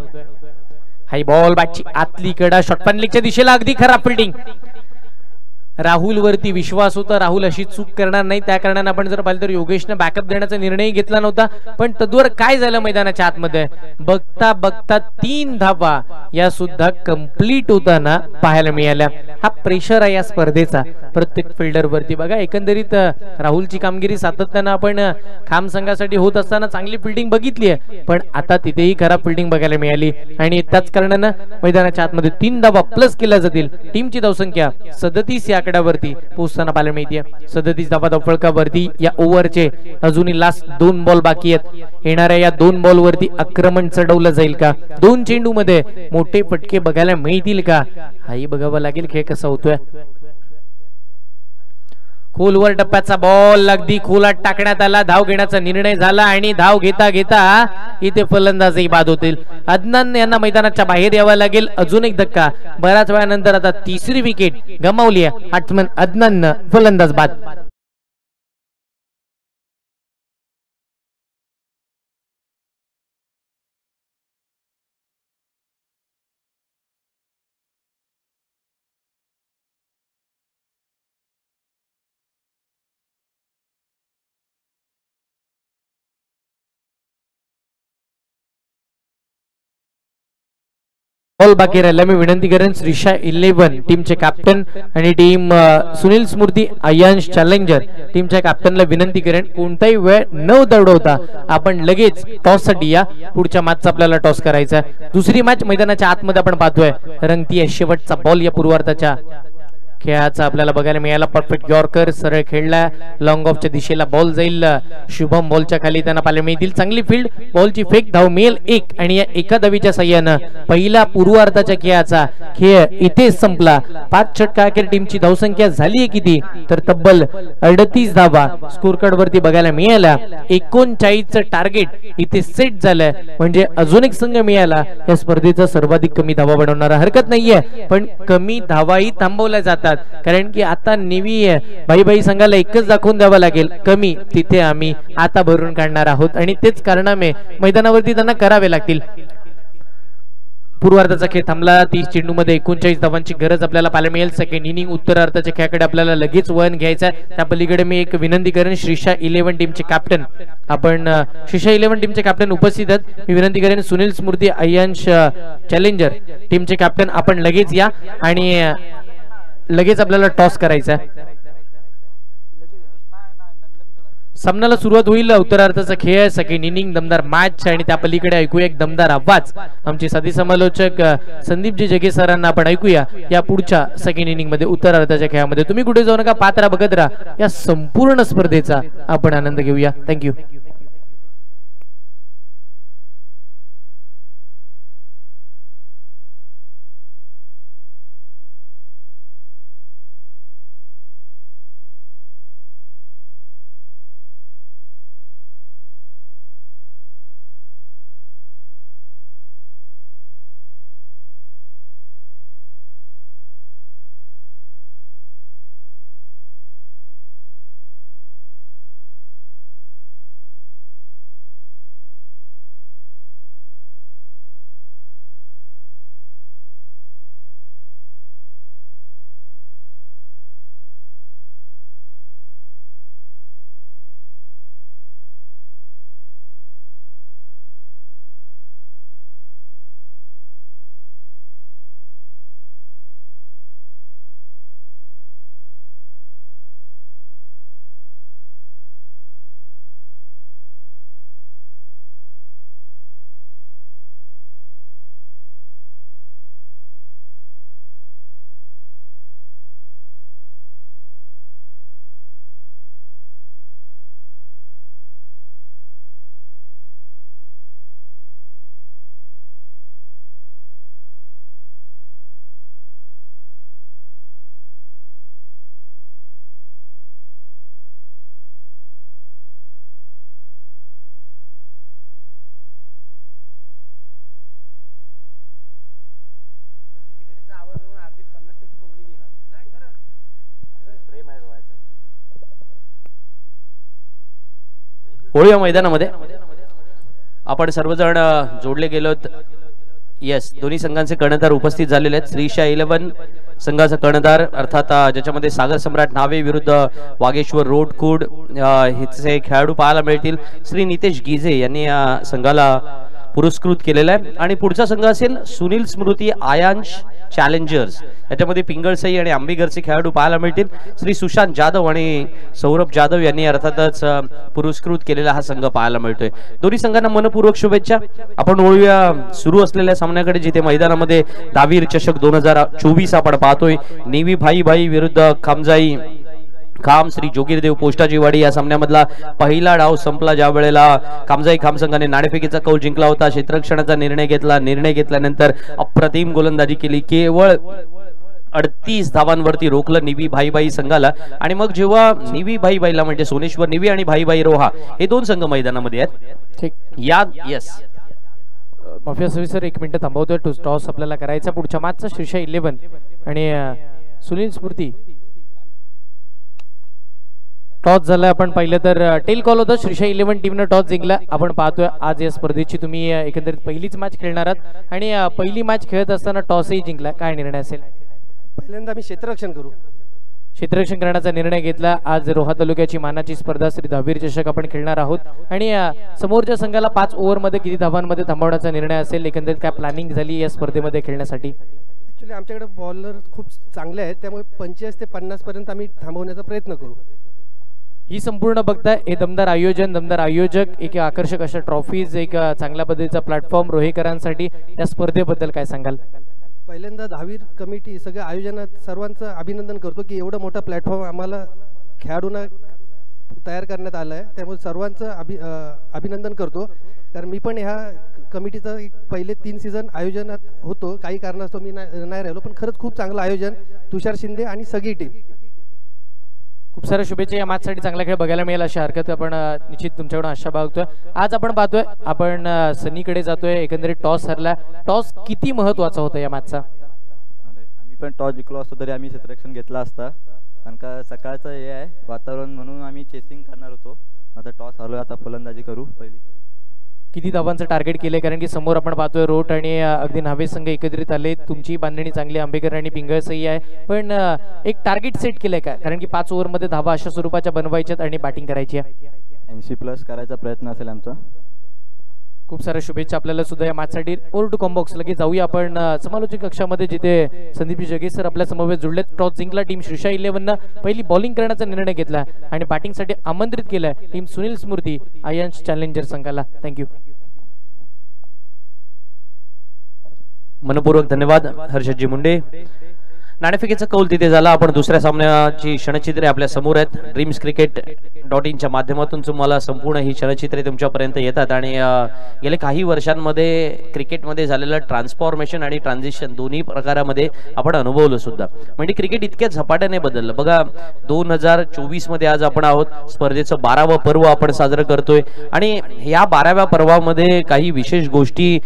हाय बॉल बॅटची आतली कडा शॉर्ट पॅन लीगच्या दिशेला. अगदी खराब फिल्डिंग. राहुल वरती विश्वास होता, राहुल अशी चूक करणार नाही, त्या कारणाने आपण जर पाहिलं तर योगेशने बॅकअप देण्याचा निर्णय घेतला नव्हता. पण तद्वर काय झालं मैदानाच्या आतमध्ये बघता बघता 3 धावा या सुद्धा कंप्लीट होताना पाहायला मिळाल्या. हा प्रेशर आहे या स्पर्धेचा प्रत्येक फिल्डर वरती. बघा एकंदरीत राहुलची कामगिरी सातत्यानं आपण खाम संघासाठी होत असताना चांगली फिल्डिंग बघितली आहे, पण आता तिथेही खराब फिल्डिंग बघायला मिळाली आणि त्याच कारणानं मैदानाच्या आतमध्ये 3 धावा प्लस केल्या जातील. टीमची धावसंख्या 37 या आकड्यावरती पोहोचताना पाहायला मिळते. 37 धावा धावफलकावरती या ओव्हरचे अजूनही लास्ट 2 बॉल बाकी आहेत. येणाऱ्या या 2 बॉल वरती आक्रमण चढवलं जाईल का, 2 चेंडू मध्ये मोठे फटके बघायला मिळतील का, हाही बघावं लागेल खेळ कसा होतोय. खोलवर टप्प्याचा बॉल अगदी खोलात टाकण्यात आला, धाव घेण्याचा निर्णय झाला आणि धाव घेता घेता इथे फलंदाजही बाद होतील. अदनान यांना मैदानाच्या बाहेर यावं लागेल. अजून एक धक्का, बऱ्याच वेळानंतर आता 3री विकेट गमावली आहे. बॅट्समन अदनान फलंदाज बाद. बॉल बाकी राहिला. मी विनंती करेन श्रीशा 11 टीमचे कॅप्टन आणि टीम सुनील स्मृती अयांश चॅलेंजर टीमच्या कॅप्टनला विनंती करेन कोणताही वेळ न दवडवता आपण लगेच टॉस साठी या. पुढच्या मॅचचा आपल्याला टॉस करायचा आहे. दुसरी मॅच मैदानाच्या आतमध्ये आपण पाहतोय रंगती शेवटचा बॉल या पूर्वार्धाच्या खेळाचा आपल्याला बघायला मिळाला. परफेक्ट यॉर्कर सरळ खेळला, लॉंग ऑफच्या दिशेला बॉल जाईल. शुभम बॉलच्या खाली त्यांना पाहायला मिळतील. चांगली फील्ड, बॉलची फेक, धाव मिळेल 1 आणि या एका धावीच्या साह्यानं पहिला पूर्वार्धाच्या खेळाचा खेळ इथे संपला. 5 षटका अखेर टीमची धावसंख्या झाली आहे किती तर तब्बल 38 धावा स्कोर कार्ड वरती बघायला मिळाल्या. 39चं टार्गेट इथे सेट झालंय, म्हणजे अजून एक संघ मिळाला या स्पर्धेचा सर्वाधिक कमी धावा बनवणारा. हरकत नाहीये, पण कमी धावाही थांबवल्या जातात कारण की आता नेव्ही बाई संघाला एकच दाखवून द्यावं लागेल, कमी तिथे आम्ही आता भरून काढणार आहोत आणि तेच कारणाने मैदानावरती त्यांना करावे लागतील. पूर्वार्धाचा खेळ थांबला. 30 चेंडू मध्ये 39 धावांची गरज आपल्याला पाहायला मिळेल. सेकंड इनिंग उत्तरार्धाच्या खेळाकडे आपल्याला लगेच वळण घ्यायचं आहे. त्या पलीकडे मी एक विनंती करेन श्रीशा 11 टीमचे कॅप्टन आपण श्रीशा 11 टीमचे कॅप्टन उपस्थित आहेत. मी विनंती करेन सुनील स्मृती अयांश चॅलेंजर टीमचे कॅप्टन आपण लगेच या आणि लगेच आपल्याला टॉस करायचा. सामन्याला सुरुवात होईल. उत्तरार्धाचा खेळ, सेकंड इनिंग, दमदार मॅच आणि त्या पलीकडे ऐकूया एक दमदार आवाज आमचे साथी समालोचक संदीपजी जगे सरांना आपण ऐकूया या पुढच्या सेकंड इनिंग मध्ये उत्तरार्धाच्या खेळामध्ये. तुम्ही कुठे जाऊ नका, पात्रा बघत राहा. या संपूर्ण स्पर्धेचा आपण आनंद घेऊया. थँक्यू. होळी मैदानामध्ये आपण सर्वजण जोडले गेलोत. येस, दोन्ही संघांचे कर्णधार उपस्थित झालेले आहेत. श्रीशा 11 संघाचा कर्णधार अर्थात ज्याच्यामध्ये सागर सम्राट नावे विरुद्ध वागेश्वर रोडकुड हिचे खेळाडू पाहायला मिळतील. श्री नितेश गिजे यांनी या संघाला पुरस्कृत केलेला आहे. आणि पुढचा संघ असेल सुनील स्मृती आयांश चॅलेंजर्स, याच्यामध्ये पिंगळसई आणि आंबेघरचे खेळाडू पाहायला मिळतील. श्री सुशांत जाधव आणि सौरभ जाधव यांनी अर्थातच पुरस्कृत केलेला हा संघ पाहायला मिळतोय. दोन्ही संघांना मनपूर्वक शुभेच्छा. आपण वळूया सुरू असलेल्या सामन्याकडे, जिथे मैदानामध्ये दावीर चषक 2024 आपण पाहतोय. नेवी भाई विरुद्ध खामजाई खाम श्री जोगीरदेव पोस्टाजीवाडी या सामन्यामधला पहिला डाव संपला, ज्या वेळेला कामजाई खाम संघाने नाणेफेकीचा कौल जिंकला होता. क्षेत्ररक्षणाचा निर्णय घेतल्यानंतर अप्रतिम गोलंदाजी केली. केवळ 38 धावांवरती रोखलं निवी भाई संघाला. आणि मग जेव्हा निवी भाईला म्हणजे सोनेश्वर निवी आणि भाई रोहा हे दोन संघ मैदानामध्ये आहेत. ठीक येस माफिया सविसर 1 मिनिट थांबवतोय. टॉस आपल्याला करायचा पुढच्या मॅचचा. शीर्ष 11 आणि सुनील स्मृती टॉस झाला. आपण पाहिलं तर टेल कॉल होतं. शीर्ष 11 टीमनं टॉस जिंकला. आपण पाहतोय आज या स्पर्धेची तुम्ही एकंदरीत पहिलीच मॅच खेळणार आहात आणि पहिली मॅच खेळत असताना टॉसही जिंकला. काय निर्णय असेल? पहिल्यांदा आम्ही क्षेत्ररक्षण करू. क्षेत्ररक्षण करण्याचा निर्णय घेतला. आज रोहा तालुक्याची मानाची स्पर्धा श्री दहावीर चषक आपण खेळणार आहोत आणि समोरच्या संघाला 5 ओव्हरमध्ये किती धावांमध्ये थांबवण्याचा निर्णय असेल? एकंदरीत काय प्लॅनिंग झाली या स्पर्धेमध्ये खेळण्यासाठी? ॲक्च्युली आमच्याकडे बॉलर खूप चांगले आहेत, त्यामुळे 25 ते 50 पर्यंत आम्ही थांबवण्याचा प्रयत्न करू. ही संपूर्ण बघताय हे दमदार आयोजन, दमदार आयोजक, एक आकर्षक अशा ट्रॉफीज, एक चांगल्या पद्धतीचा प्लॅटफॉर्म रोहेकरांसाठी. या स्पर्धेबद्दल काय सांगाल? पहिल्यांदा दहावीर कमिटी सगळ्या आयोजनात सर्वांचं अभिनंदन करतो की एवढा मोठा प्लॅटफॉर्म आम्हाला खेळाडूंना तयार करण्यात आला आहे. त्यामुळे सर्वांचं अभिनंदन करतो. कारण मी पण ह्या कमिटीचं पहिले 3 सीझन आयोजनात होतो. काही कारणास्तव मी नाही राहिलो, पण खरंच खूप चांगलं आयोजन तुषार शिंदे आणि सगळी टीम. खूप साऱ्या शुभेच्छा. या मॅचसाठी चांगला खेळ बघायला मिळेल अशी हरकत आपण निश्चित तुमच्याकडून आशा बघतोय. आज आपण पाहतोय आपण सनीकडे जातोय. एकंदरीत टॉस हरला. टॉस किती महत्वाचा होता या मॅचचा? आम्ही पण टॉस जिंकलो असतो तरी आम्ही क्षेत्ररक्षण घेतला असता, कारण का सकाळचं हे आहे वातावरण म्हणून आम्ही चेसिंग करणार होतो. आता टॉस हरलो, आता फलंदाजी करू. पहिली किती धावांचं टार्गेट केलंय? कारण की समोर आपण पाहतोय रोट आणि अगदी नावे संघ एकत्रित आले. तुमची बांधणी चांगली आंबेकर आणि पिंगळसई आहे, पण एक टार्गेट सेट केलंय का? कारण की 5 ओव्हरमध्ये धावा अशा स्वरूपाच्या बनवायच्यात आणि बॅटिंग करायची आहे. 80+ करायचा प्रयत्न असेल आमचा. खूप साऱ्या शुभेच्छा आपल्याला सुद्धा या मॅचसाठी. ओव्हर टू कॉम्बॉक्स लगेच जाऊया आपण समालोचक कक्षामध्ये, जिथे संदीप जगेश सर आपल्या समवेत जुळलेत. टॉस जिंकला टीम शीर्ष 11 पहिली बॉलिंग करण्याचा निर्णय घेतला आणि बॅटिंगसाठी आमंत्रित केलाय टीम सुनील स्मृती आयांश चॅलेंजर संघाला. थँक्यू. मनपूर्वक धन्यवाद हर्षदजी मुंडे. नाणेफेकीचा कौल तिथे झाला. आपण दुसऱ्या सामन्याची क्षणचित्रे आपल्या समोर आहेत. dreamscricket.in च्या माध्यमातून तुम्हाला संपूर्ण ही क्षणचित्रे तुमच्यापर्यंत येतात आणि गेले काही वर्षांमध्ये क्रिकेटमध्ये झालेलं ट्रान्सफॉर्मेशन आणि ट्रान्झिशन दोन्ही प्रकारामध्ये आपण अनुभवलं सुद्धा. म्हणजे क्रिकेट इतक्या झपाट्याने बदललं. बघा 2024 मध्ये आज आपण आहोत. स्पर्धेचं 12वं पर्व आपण साजरं करतोय आणि या 12व्या पर्वामध्ये काही विशेष गोष्टी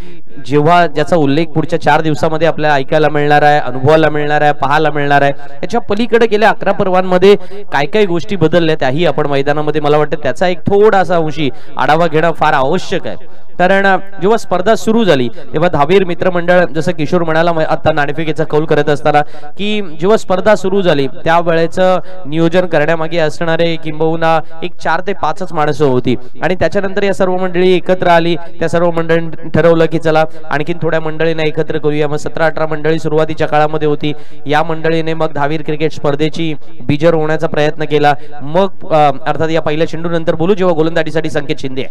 जेव्हा ज्याचा उल्लेख पुढच्या 4 दिवसामध्ये आपल्याला ऐकायला मिळणार आहे, अनुभवायला मिळणार आहे, पाहायला मिळणार आहे. याच्या पलीकडे गेल्या 11 पर्वांमध्ये काय काय गोष्टी बदलल्या त्याही आपण मैदानामध्ये मला वाटतं त्याचा एक थोडासा अंशी आढावा घेणं फार आवश्यक आहे. कारण जेव्हा स्पर्धा सुरू झाली तेव्हा दहावीर मित्रमंडळ, जसं किशोर म्हणाला आता नाणेफेकीचा कौल करत असताना, की जेव्हा स्पर्धा सुरू झाली त्यावेळेचं नियोजन करण्यामागे असणारे किंबहुना एक 4 ते 5च माणसं होती आणि त्याच्यानंतर या सर्व मंडळी एकत्र आली. त्या सर्व मंडळींनी ठरवलं की चला आणखीन थोड्या मंडळींना एकत्र करूया. मग 17-18 मंडळी सुरुवातीच्या काळामध्ये होती. या मंडळीने मग दहावीर क्रिकेट स्पर्धेची बीजर होण्याचा प्रयत्न केला. मग अर्थात या पहिल्या चेंडूनंतर बोलू, जेव्हा गोलंदाजीसाठी संकेत शिंदे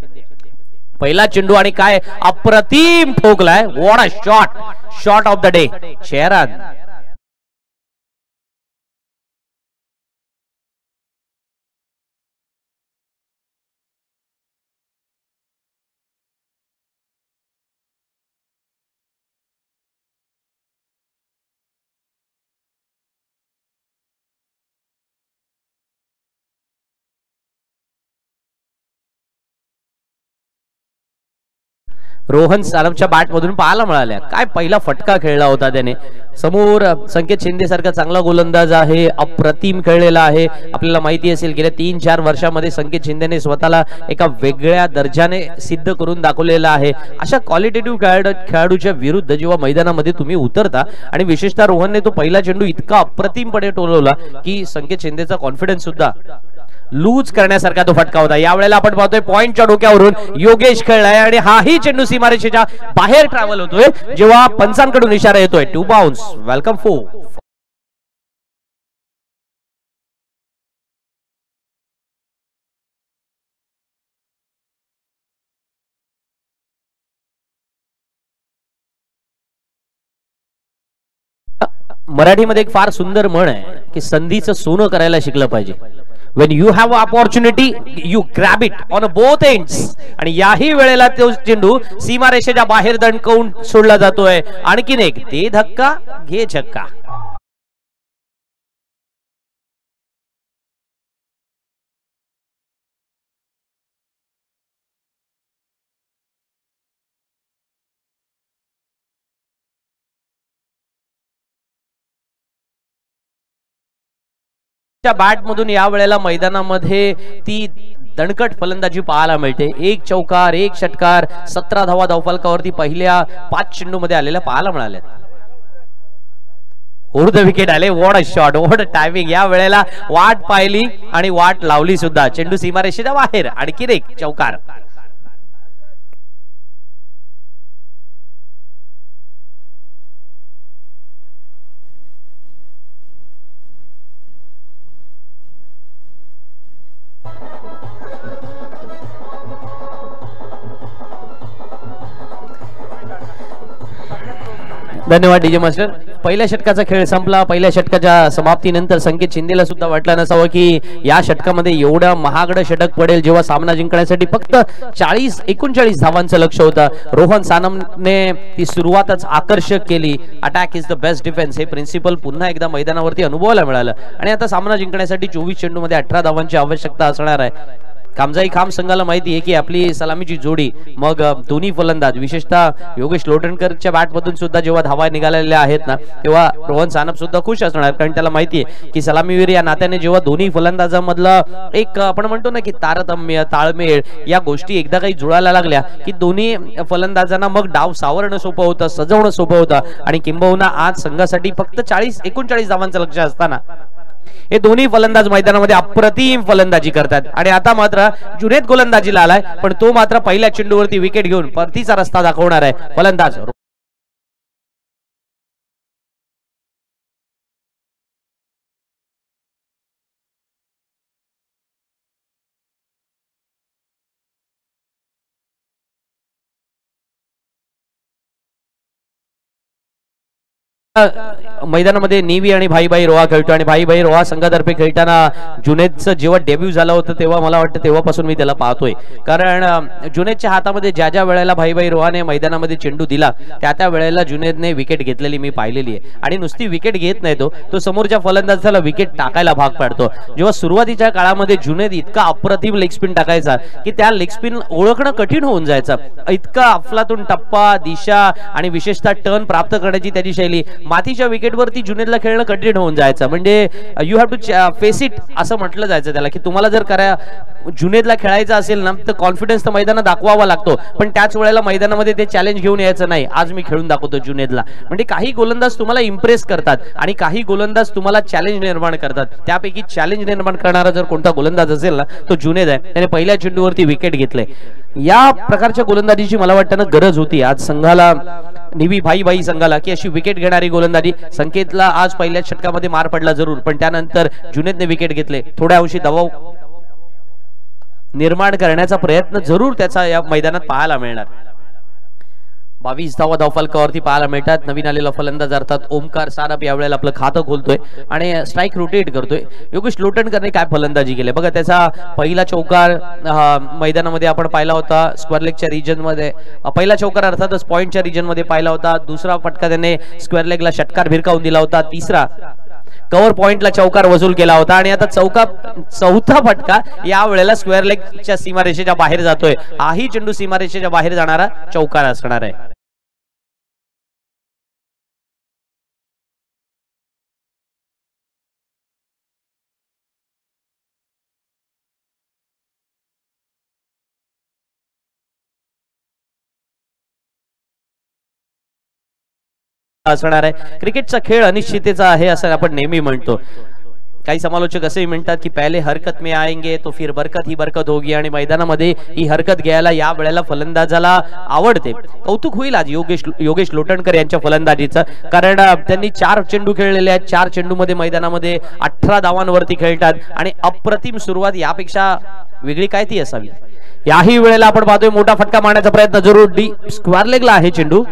पहिला चेंडू आणि काय अप्रतिम ठोकलाय. What a shot of the day. Shehran Rohan सानपच्या बॅट मधून पाहायला मिळाल्या. काय पहिला फटका खेळला होता त्याने. समोर संकेत शिंदे सारखा चांगला गोलंदाज आहे, अप्रतिम खेळलेला आहे. आपल्याला माहिती असेल गेल्या 3-4 वर्षामध्ये संकेत शिंदेने स्वतःला एका वेगळ्या दर्जाने सिद्ध करून दाखवलेलं आहे. अशा क्वालिटेटिव्ह खेळाडूच्या विरुद्ध जेव्हा मैदानामध्ये तुम्ही उतरता आणि विशेषतः रोहनने तो पहिला चेंडू इतका अप्रतिमपणे टोलवला की संकेत शिंदेचा कॉन्फिडन्स सुद्धा लूज करण्यासारखा तो फटका होता. यावेळेला आपण पाहतोय पॉइंटच्या डोक्यावरून योगेश खेळलाय आणि हाही चेंडू सीमारेषेच्या बाहेर ट्रॅव्हल होतोय जेव्हा पंचांकडून इशारा येतोय टू बाउन्स. वेलकम 4. मराठीमध्ये एक फार सुंदर म्हण आहे की संधीचं सोनं करायला शिकलं पाहिजे. When you have an opportunity, you grab it on both ends. आणि याही वेळेला तो चेंडू सीमारेषेच्या बाहेर दणकवून सोडला जातोय. आणखीन एक दे धक्का घे छक्का. बॅट मधून या वेळेला मैदानामध्ये ती दणकट फलंदाजी पाहायला मिळते. 1 चौकार 1 षटकार 17 धावा धावफलकावरती पहिल्या 5 चेंडू मध्ये आलेल्या पाहायला मिळाल्या. ओव्हर द विकेट आले. What a shot, what a timing. या वेळेला वाट पाहिली आणि वाट लावली सुद्धा. चेंडू सीमारेषेच्या बाहेर. आणखी एक चौकार. धन्यवाद डीजे मास्टर. पहिल्या षटकाचा खेळ संपला. पहिल्या षटकाच्या समाप्तीनंतर संकेत शिंदेला सुद्धा वाटलं नसावं की या षटकामध्ये एवढं महागडं षटक पडेल जेव्हा सामना जिंकण्यासाठी फक्त 39 धावांचं लक्ष होतं. रोहन सानपने ती सुरुवातच आकर्षक केली. Attack is the best defence हे प्रिन्सिपल पुन्हा एकदा मैदानावरती अनुभवायला मिळालं आणि आता सामना जिंकण्यासाठी 24 चेंडू मध्ये 18 धावांची आवश्यकता असणार आहे. कामजाई खाम संघाला माहिती आहे की आपली सलामीची जोडी मग दोन्ही फलंदाज विशेषतः योगेश लोटणकरच्या बॅट मधून सुद्धा जेव्हा धावा निघालेल्या आहेत ना तेव्हा रोहन सानप सुद्धा खुश असणार. कारण त्याला माहिती आहे की सलामीवीर या नात्याने जेव्हा दोन्ही फलंदाजांमधला एक आपण म्हणतो ना की तारतम्य ताळमेळ या गोष्टी एकदा काही जुळायला लागल्या की दोन्ही फलंदाजांना मग डाव सावरणं सोपं होतं, सजवणं सोपं होतं. आणि किंबहुना आज संघासाठी फक्त 39 धावांचं लक्ष असताना हे दोन्ही फलंदाज मैदानामध्ये अप्रतिम फलंदाजी करतात. आणि आता मात्र जुनेद गोलंदाजीला आलाय पण तो मात्र पहिल्या चेंडूवरती विकेट घेऊन परतीचा रस्ता दाखवणार आहे फलंदाज. मैदानामध्ये नेव्ही आणि भाईभाई रोहा खेळतो आणि भाईभाई रोहा संघातर्फे खेळताना जुनेदचं जेव्हा डेब्यू झाला होता तेव्हा मला वाटतं तेव्हापासून मी त्याला पाहतोय. कारण जुनेदच्या हातामध्ये ज्या वेळेला भाईभाई रोहाने मैदानामध्ये चेंडू दिला त्या वेळेला जुनेदने विकेट घेतलेली मी पाहिलेली आहे. आणि नुसती विकेट घेत नाही तो समोरच्या फलंदाजाला विकेट टाकायला भाग पाडतो. जेव्हा सुरुवातीच्या काळामध्ये जुनेद इतका अप्रतिम लेग स्पिन टाकायचा की त्या लेग स्पिन ओळखणं कठीण होऊन जायचं. इतका अफलातून टप्पा दिशा आणि विशेषतः टर्न प्राप्त करण्याची त्याची शैली मातीच्या विकेटवरती जुनेदला खेळणं कठीण होऊन जायचं. म्हणजे you have to face it असं म्हटलं जायचं त्याला की तुम्हाला जर जुनेदला खेळायचं असेल ना तर कॉन्फिडन्स तर मैदानात दाखवावा लागतो पण त्याच वेळेला मैदानामध्ये ते चॅलेंज घेऊन यायचं नाही. आज मी खेळून दाखवतो जुनेदला. म्हणजे काही गोलंदाज तुम्हाला इम्प्रेस करतात आणि काही गोलंदाज तुम्हाला चॅलेंज निर्माण करतात. त्यापैकी चॅलेंज निर्माण करणारा जर कोणता गोलंदाज असेल ना तो जुनेद आहे. त्याने पहिल्या चेंडूवरती विकेट घेतले. या प्रकारच्या गोलंदाजीची मला वाटतं ना गरज होती आज संघाला, नेव्ही भाई संघाला, की अशी विकेट घेणारी गोलंदाजी. संकेतला आज पहिल्या षटकामध्ये मार पडला जरूर पण त्यानंतर जुनेदने विकेट घेतले. थोड्या अंशी दबाव निर्माण करण्याचा प्रयत्न जरूर त्याचा या मैदानात पाहायला मिळणार. 22 धावा धावफलकावरती पाहायला मिळतात. नवीन आलेला फलंदाज अर्थात ओमकार सानप यावेळेला आपलं खातं खोलतोय आणि स्ट्राईक रोटेट करतोय. योगेश लोटणकरने काय फलंदाजी केली बघा. त्याचा पहिला चौकार मैदानामध्ये आपण पाहिला होता स्क्वेअर लेगच्या रिजन मध्ये. पहिला चौकार अर्थातच पॉइंटच्या रिजन मध्ये पाहिला होता. दुसरा फटका त्याने स्क्वेअर लेगला षटकार भिरकावून दिला होता. तिसरा कव्हर पॉइंटला चौकार वसूल केला होता आणि आता चौथा फटका या वेळेला स्क्वेअर लेगच्या सीमारेषेच्या बाहेर जातोय. हाही चेंडू सीमारेषेच्या बाहेर जाणारा चौकार असणार आहे. असणार आहे. क्रिकेटचा खेळ अनिश्चिततेचा आहे असं आपण नेहमी म्हणतो. काही समालोचक असे म्हणतात की पहिले हरकत में आएंगे तो फिर बरकत ही बरकत होगी आणि मैदानामध्ये ही हरकत घ्यायला या वेळेला फलंदाजाला आवडते. कौतुक होईल आज योगेश लोटणकर यांच्या फलंदाजीचं, कारण त्यांनी 4 चेंडू खेळलेले आहेत. 4 चेंडूमध्ये मैदानामध्ये 18 धावांवरती खेळतात आणि अप्रतिम सुरुवात यापेक्षा वेगळी काय ती असावी. याही वेळेला आपण पाहतोय मोठा फटका मारण्याचा प्रयत्न जरूर स्क्वेअर लेगला आहे चेंडू.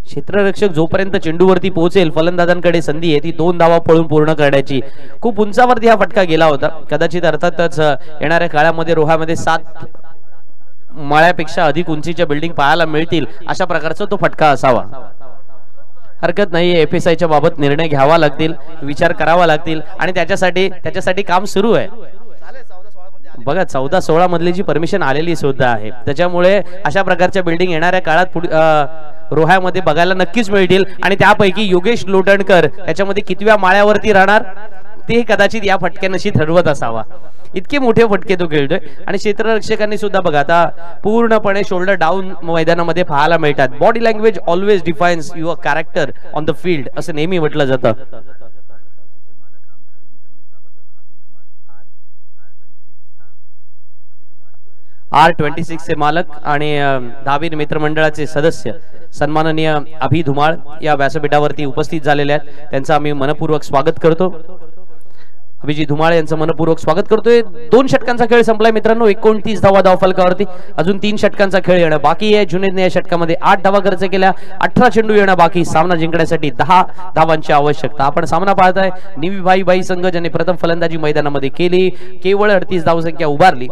क्षेत्ररक्षक जोपर्यंत चेंडूवरती पोहोचेल फलंदाजांकडे संधी आहे ती 2 धावा पळून पूर्ण करण्याची. खूप उंचावरती हा फटका गेला होता. कदाचित अर्थातच येणाऱ्या काळामध्ये रोहामध्ये 7 माळ्यापेक्षा अधिक उंचीच्या बिल्डिंग पाहायला मिळतील अशा प्रकारचा तो फटका असावा. हरकत नाही, FSIच्या बाबत निर्णय घ्यावा लागतील, विचार करावा लागतील आणि त्याच्यासाठी काम सुरू आहे. बघा 14-16 मधली जी परमिशन आलेली सुद्धा आहे, त्याच्यामुळे अशा प्रकारच्या बिल्डिंग येणाऱ्या काळात रोह्यामध्ये बघायला नक्कीच मिळतील आणि त्यापैकी योगेश लोटणकर त्याच्यामध्ये कितव्या माळ्यावरती राहणार ते कदाचित या फटक्यानशी ठरवत असावा. इतके मोठे फटके तो खेळतोय आणि क्षेत्ररक्षकांनी सुद्धा बघा आता पूर्णपणे शोल्डर डाऊन मैदानामध्ये पाहायला मिळतात. Body language always defines your character on the field असं नेहमी म्हटलं जातं. R26 चे मालक आणि धावीर मित्रमंडळाचे सदस्य सन्माननीय अभि धुमाळ या व्यासपीठावरती उपस्थित झालेले आहेत. त्यांचं आम्ही मनपूर्वक स्वागत करतो. अभिजी धुमाळ यांचं मनपूर्वक स्वागत करतोय. 2 षटकांचा खेळ संपलाय मित्रांनो. 29 धावा धावफलकावरती अजून 3 षटकांचा खेळ येणं बाकी आहे. जुनेदने या षटकामध्ये 8 धावा खर्च केल्या. 18 चेंडू येणं बाकी. सामना जिंकण्यासाठी 10 धावांची आवश्यकता. आपण सामना पाहताय निवी भाई संघ ज्यांनी प्रथम फलंदाजी मैदानामध्ये केली, केवळ 38 धावसंख्या उभारली,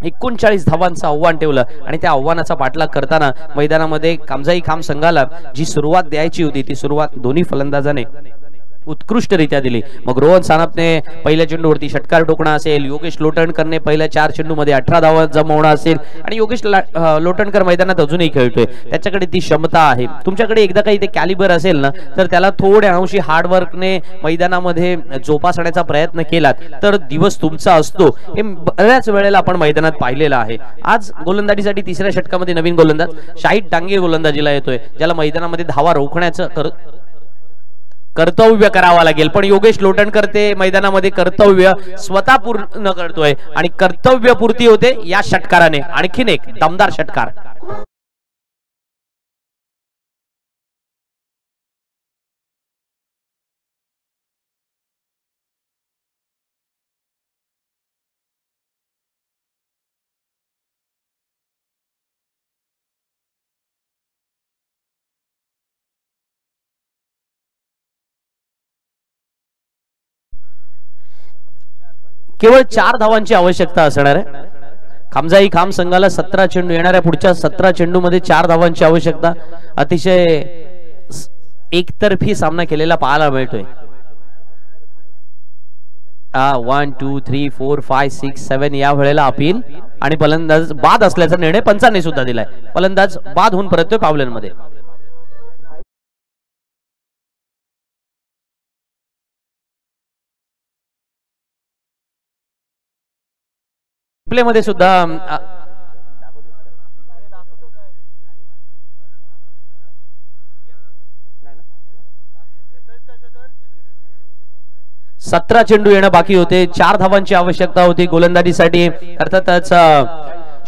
39 धावांचं आव्हान ठेवलं आणि त्या आव्हानाचा पाठलाग करताना मैदानामध्ये कामजाई खाम संघाला जी सुरुवात द्यायची होती ती सुरुवात दोन्ही फलंदाजाने उत्कृष्टरित्या दिली. मग रोहन सानपने पहिल्या चेंडूवरती षटकार टोकणं असेल, योगेश लोटणकरने पहिल्या 4 चेंडूमध्ये 18 धावा जमवणं असेल आणि योगेश लोटणकर मैदानात अजूनही खेळतोय, त्याच्याकडे ती क्षमता आहे. तुमच्याकडे एकदा काही ते कॅलिबर असेल ना तर त्याला थोड्या अंशी हार्डवर्कने मैदानामध्ये जोपासण्याचा प्रयत्न केलात तर दिवस तुमचा असतो. हे बऱ्याच वेळेला आपण मैदानात पाहिलेलं आहे. आज गोलंदाजीसाठी 3ऱ्या षटकामध्ये नवीन गोलंदाज शाहिद डांगे गोलंदाजीला येतोय, ज्याला मैदानामध्ये धावा रोखण्याचं कर्तव्य करावा लागेल. पण योगेश लोटणकर ते मैदानामध्ये कर्तव्य स्वतः पूर्ण करतोय आणि कर्तव्य पूर्ती होते या षटकाराने. आणखीन एक दमदार षटकार. केवळ 4 धावांची आवश्यकता असणार आहे. खामजाई खाम संघाला 17 चेंडू येणाऱ्या पुढच्या 17 चेंडूमध्ये 4 धावांची आवश्यकता. अतिशय एकतर्फी सामना केलेला पाहायला मिळतोय. 1 2 3 4 5 6 7 या वेळेला अपील आणि फलंदाज बाद असल्याचा निर्णय पंचांनी सुद्धा दिलाय. फलंदाज बाद होऊन परततोय पावलांमध्ये. प्ले मध्ये सुद्धा 17 चेंडू येणं बाकी होते. 4 धावांची आवश्यकता होती गोलंदाजीसाठी. अर्थातच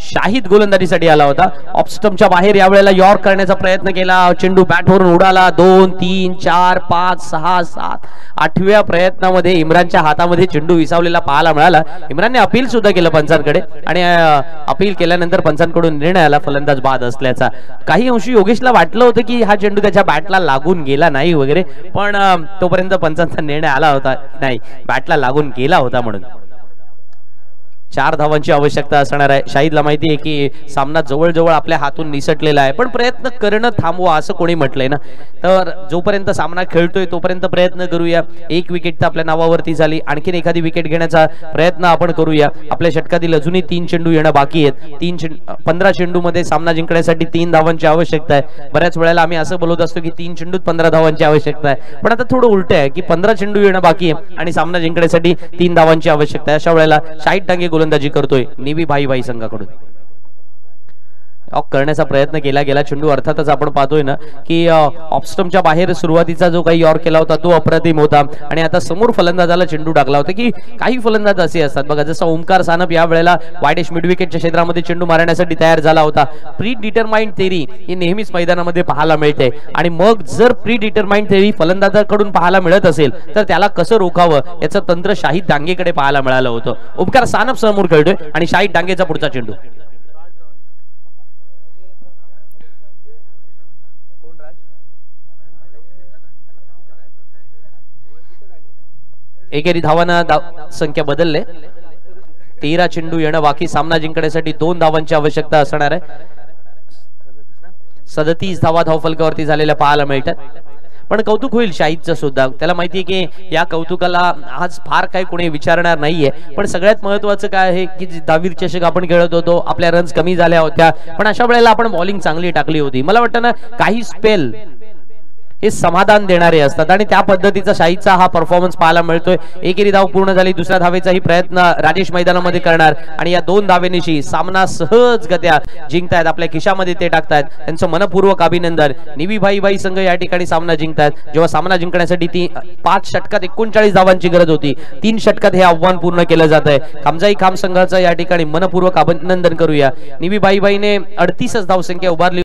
शाहिद गोलंदाजीसाठी आला होता. ऑफ स्टंपच्या बाहेर यावेळेला यॉर्क करण्याचा प्रयत्न केला. चेंडू बॅटवरून उडाला. 2 3 4 5 6 7 8व्या प्रयत्नामध्ये इम्रानच्या हातामध्ये चेंडू विसावलेला पाहायला मिळाला. इम्रानने अपील सुद्धा केलं पंचांकडे आणि अपील केल्यानंतर पंचांकडून निर्णय आला फलंदाज बाद असल्याचा. काही अंशी योगेशला वाटलं होतं की हा चेंडू त्याच्या बॅटला लागून गेला नाही वगैरे, पण तोपर्यंत पंचांचा निर्णय आला होता नाही बॅटला लागून गेला होता म्हणून. 4 धावांची आवश्यकता असणार आहे. शाहिदला माहिती आहे की सामना जवळजवळ आपल्या हातून निसटलेला आहे, पण प्रयत्न करणं थांबवा असं कोणी म्हटलंय ना. तर जोपर्यंत सामना खेळतोय तोपर्यंत प्रयत्न करूया. 1 विकेट तर आपल्या नावावरती झाली, आणखीन एखादी विकेट घेण्याचा प्रयत्न आपण करूया. आपल्या षटकातील अजूनही 3 चेंडू येणं बाकी आहेत. 15 चेंडू मध्ये सामना जिंकण्यासाठी 3 धावांची आवश्यकता आहे. बऱ्याच वेळेला आम्ही असं बोलत असतो की 3 चेंडूत 15 धावांची आवश्यकता आहे, पण आता थोडं उलट आहे की 15 चेंडू येणं बाकी आहे आणि सामना जिंकण्यासाठी 3 धावांची आवश्यकता आहे. अशा वेळेला शाहिद डांगे गोलंदाजी करतोय निवी भाई संघाकडून. करण्याचा प्रयत्न केला गेला चेंडू अर्थातच आपण पाहतोय ना की ऑफस्टम्पच्या बाहेर सुरुवातीचा जो काही यॉर्क केला होता तो अप्रतिम होता आणि आता समोर फलंदाजाला चेंडू टाकला होता. की काही फलंदाज असे असतात बघा, जसं ओमकार सानप या वेळेला वाईडेश मिड विकेटच्या क्षेत्रामध्ये चेंडू मारण्यासाठी तयार झाला होता. प्री डिटरमाइंड थेरी ही नेहमीच मैदानामध्ये पाहायला मिळते आणि मग जर प्री डिटरमाइंड थेरी फलंदाजाकडून पाहायला मिळत असेल तर त्याला कसं रोखावं याचं तंत्र शाहिद डांगेकडे पाहायला मिळालं होतं. ओमकार सानप समोर खेळतोय आणि शाहिद डांगेचा पुढचा चेंडू. एकेरी धावांना संख्या बदलले. 13 चेंडू येणं बाकी. सामना जिंकण्यासाठी 2 धावांची आवश्यकता असणार आहे. 37 धावा धावफलकावरती झालेल्या पाहायला मिळतात. पण कौतुक होईल शाहिदचं सुद्धा. त्याला माहितीये की या कौतुकाला आज फार काही कोणी विचारणार नाहीये, पण सगळ्यात महत्वाचं काय आहे की दावीर चषक आपण खेळत होतो, आपल्या रन्स कमी झाल्या होत्या, पण अशा वेळेला आपण बॉलिंग चांगली टाकली होती. मला वाटतं ना काही स्पेल हे समाधान देणारे असतात आणि त्या पद्धतीचा शाहीचा हा परफॉर्मन्स पाहायला मिळतोय. एकेरी धाव पूर्ण झाली. दुसऱ्या धावेचाही प्रयत्न राजेश मैदानामध्ये करणार आणि या 2 धावेनिशी सामना सहजगत्या जिंकतायत. आपल्या खिशामध्ये ते टाकतायत. त्यांचं मनपूर्वक अभिनंदन. निवी भाई संघ या ठिकाणी सामना जिंकतायत. जेव्हा सामना जिंकण्यासाठी ती 5 षटकात 39 धावांची गरज होती, 3 षटकात हे आव्हान पूर्ण केलं जात आहे. खामजाई खाम संघाचं या ठिकाणी मनपूर्वक अभिनंदन करूया. निवी भाईने 38 धावसंख्या उभारली.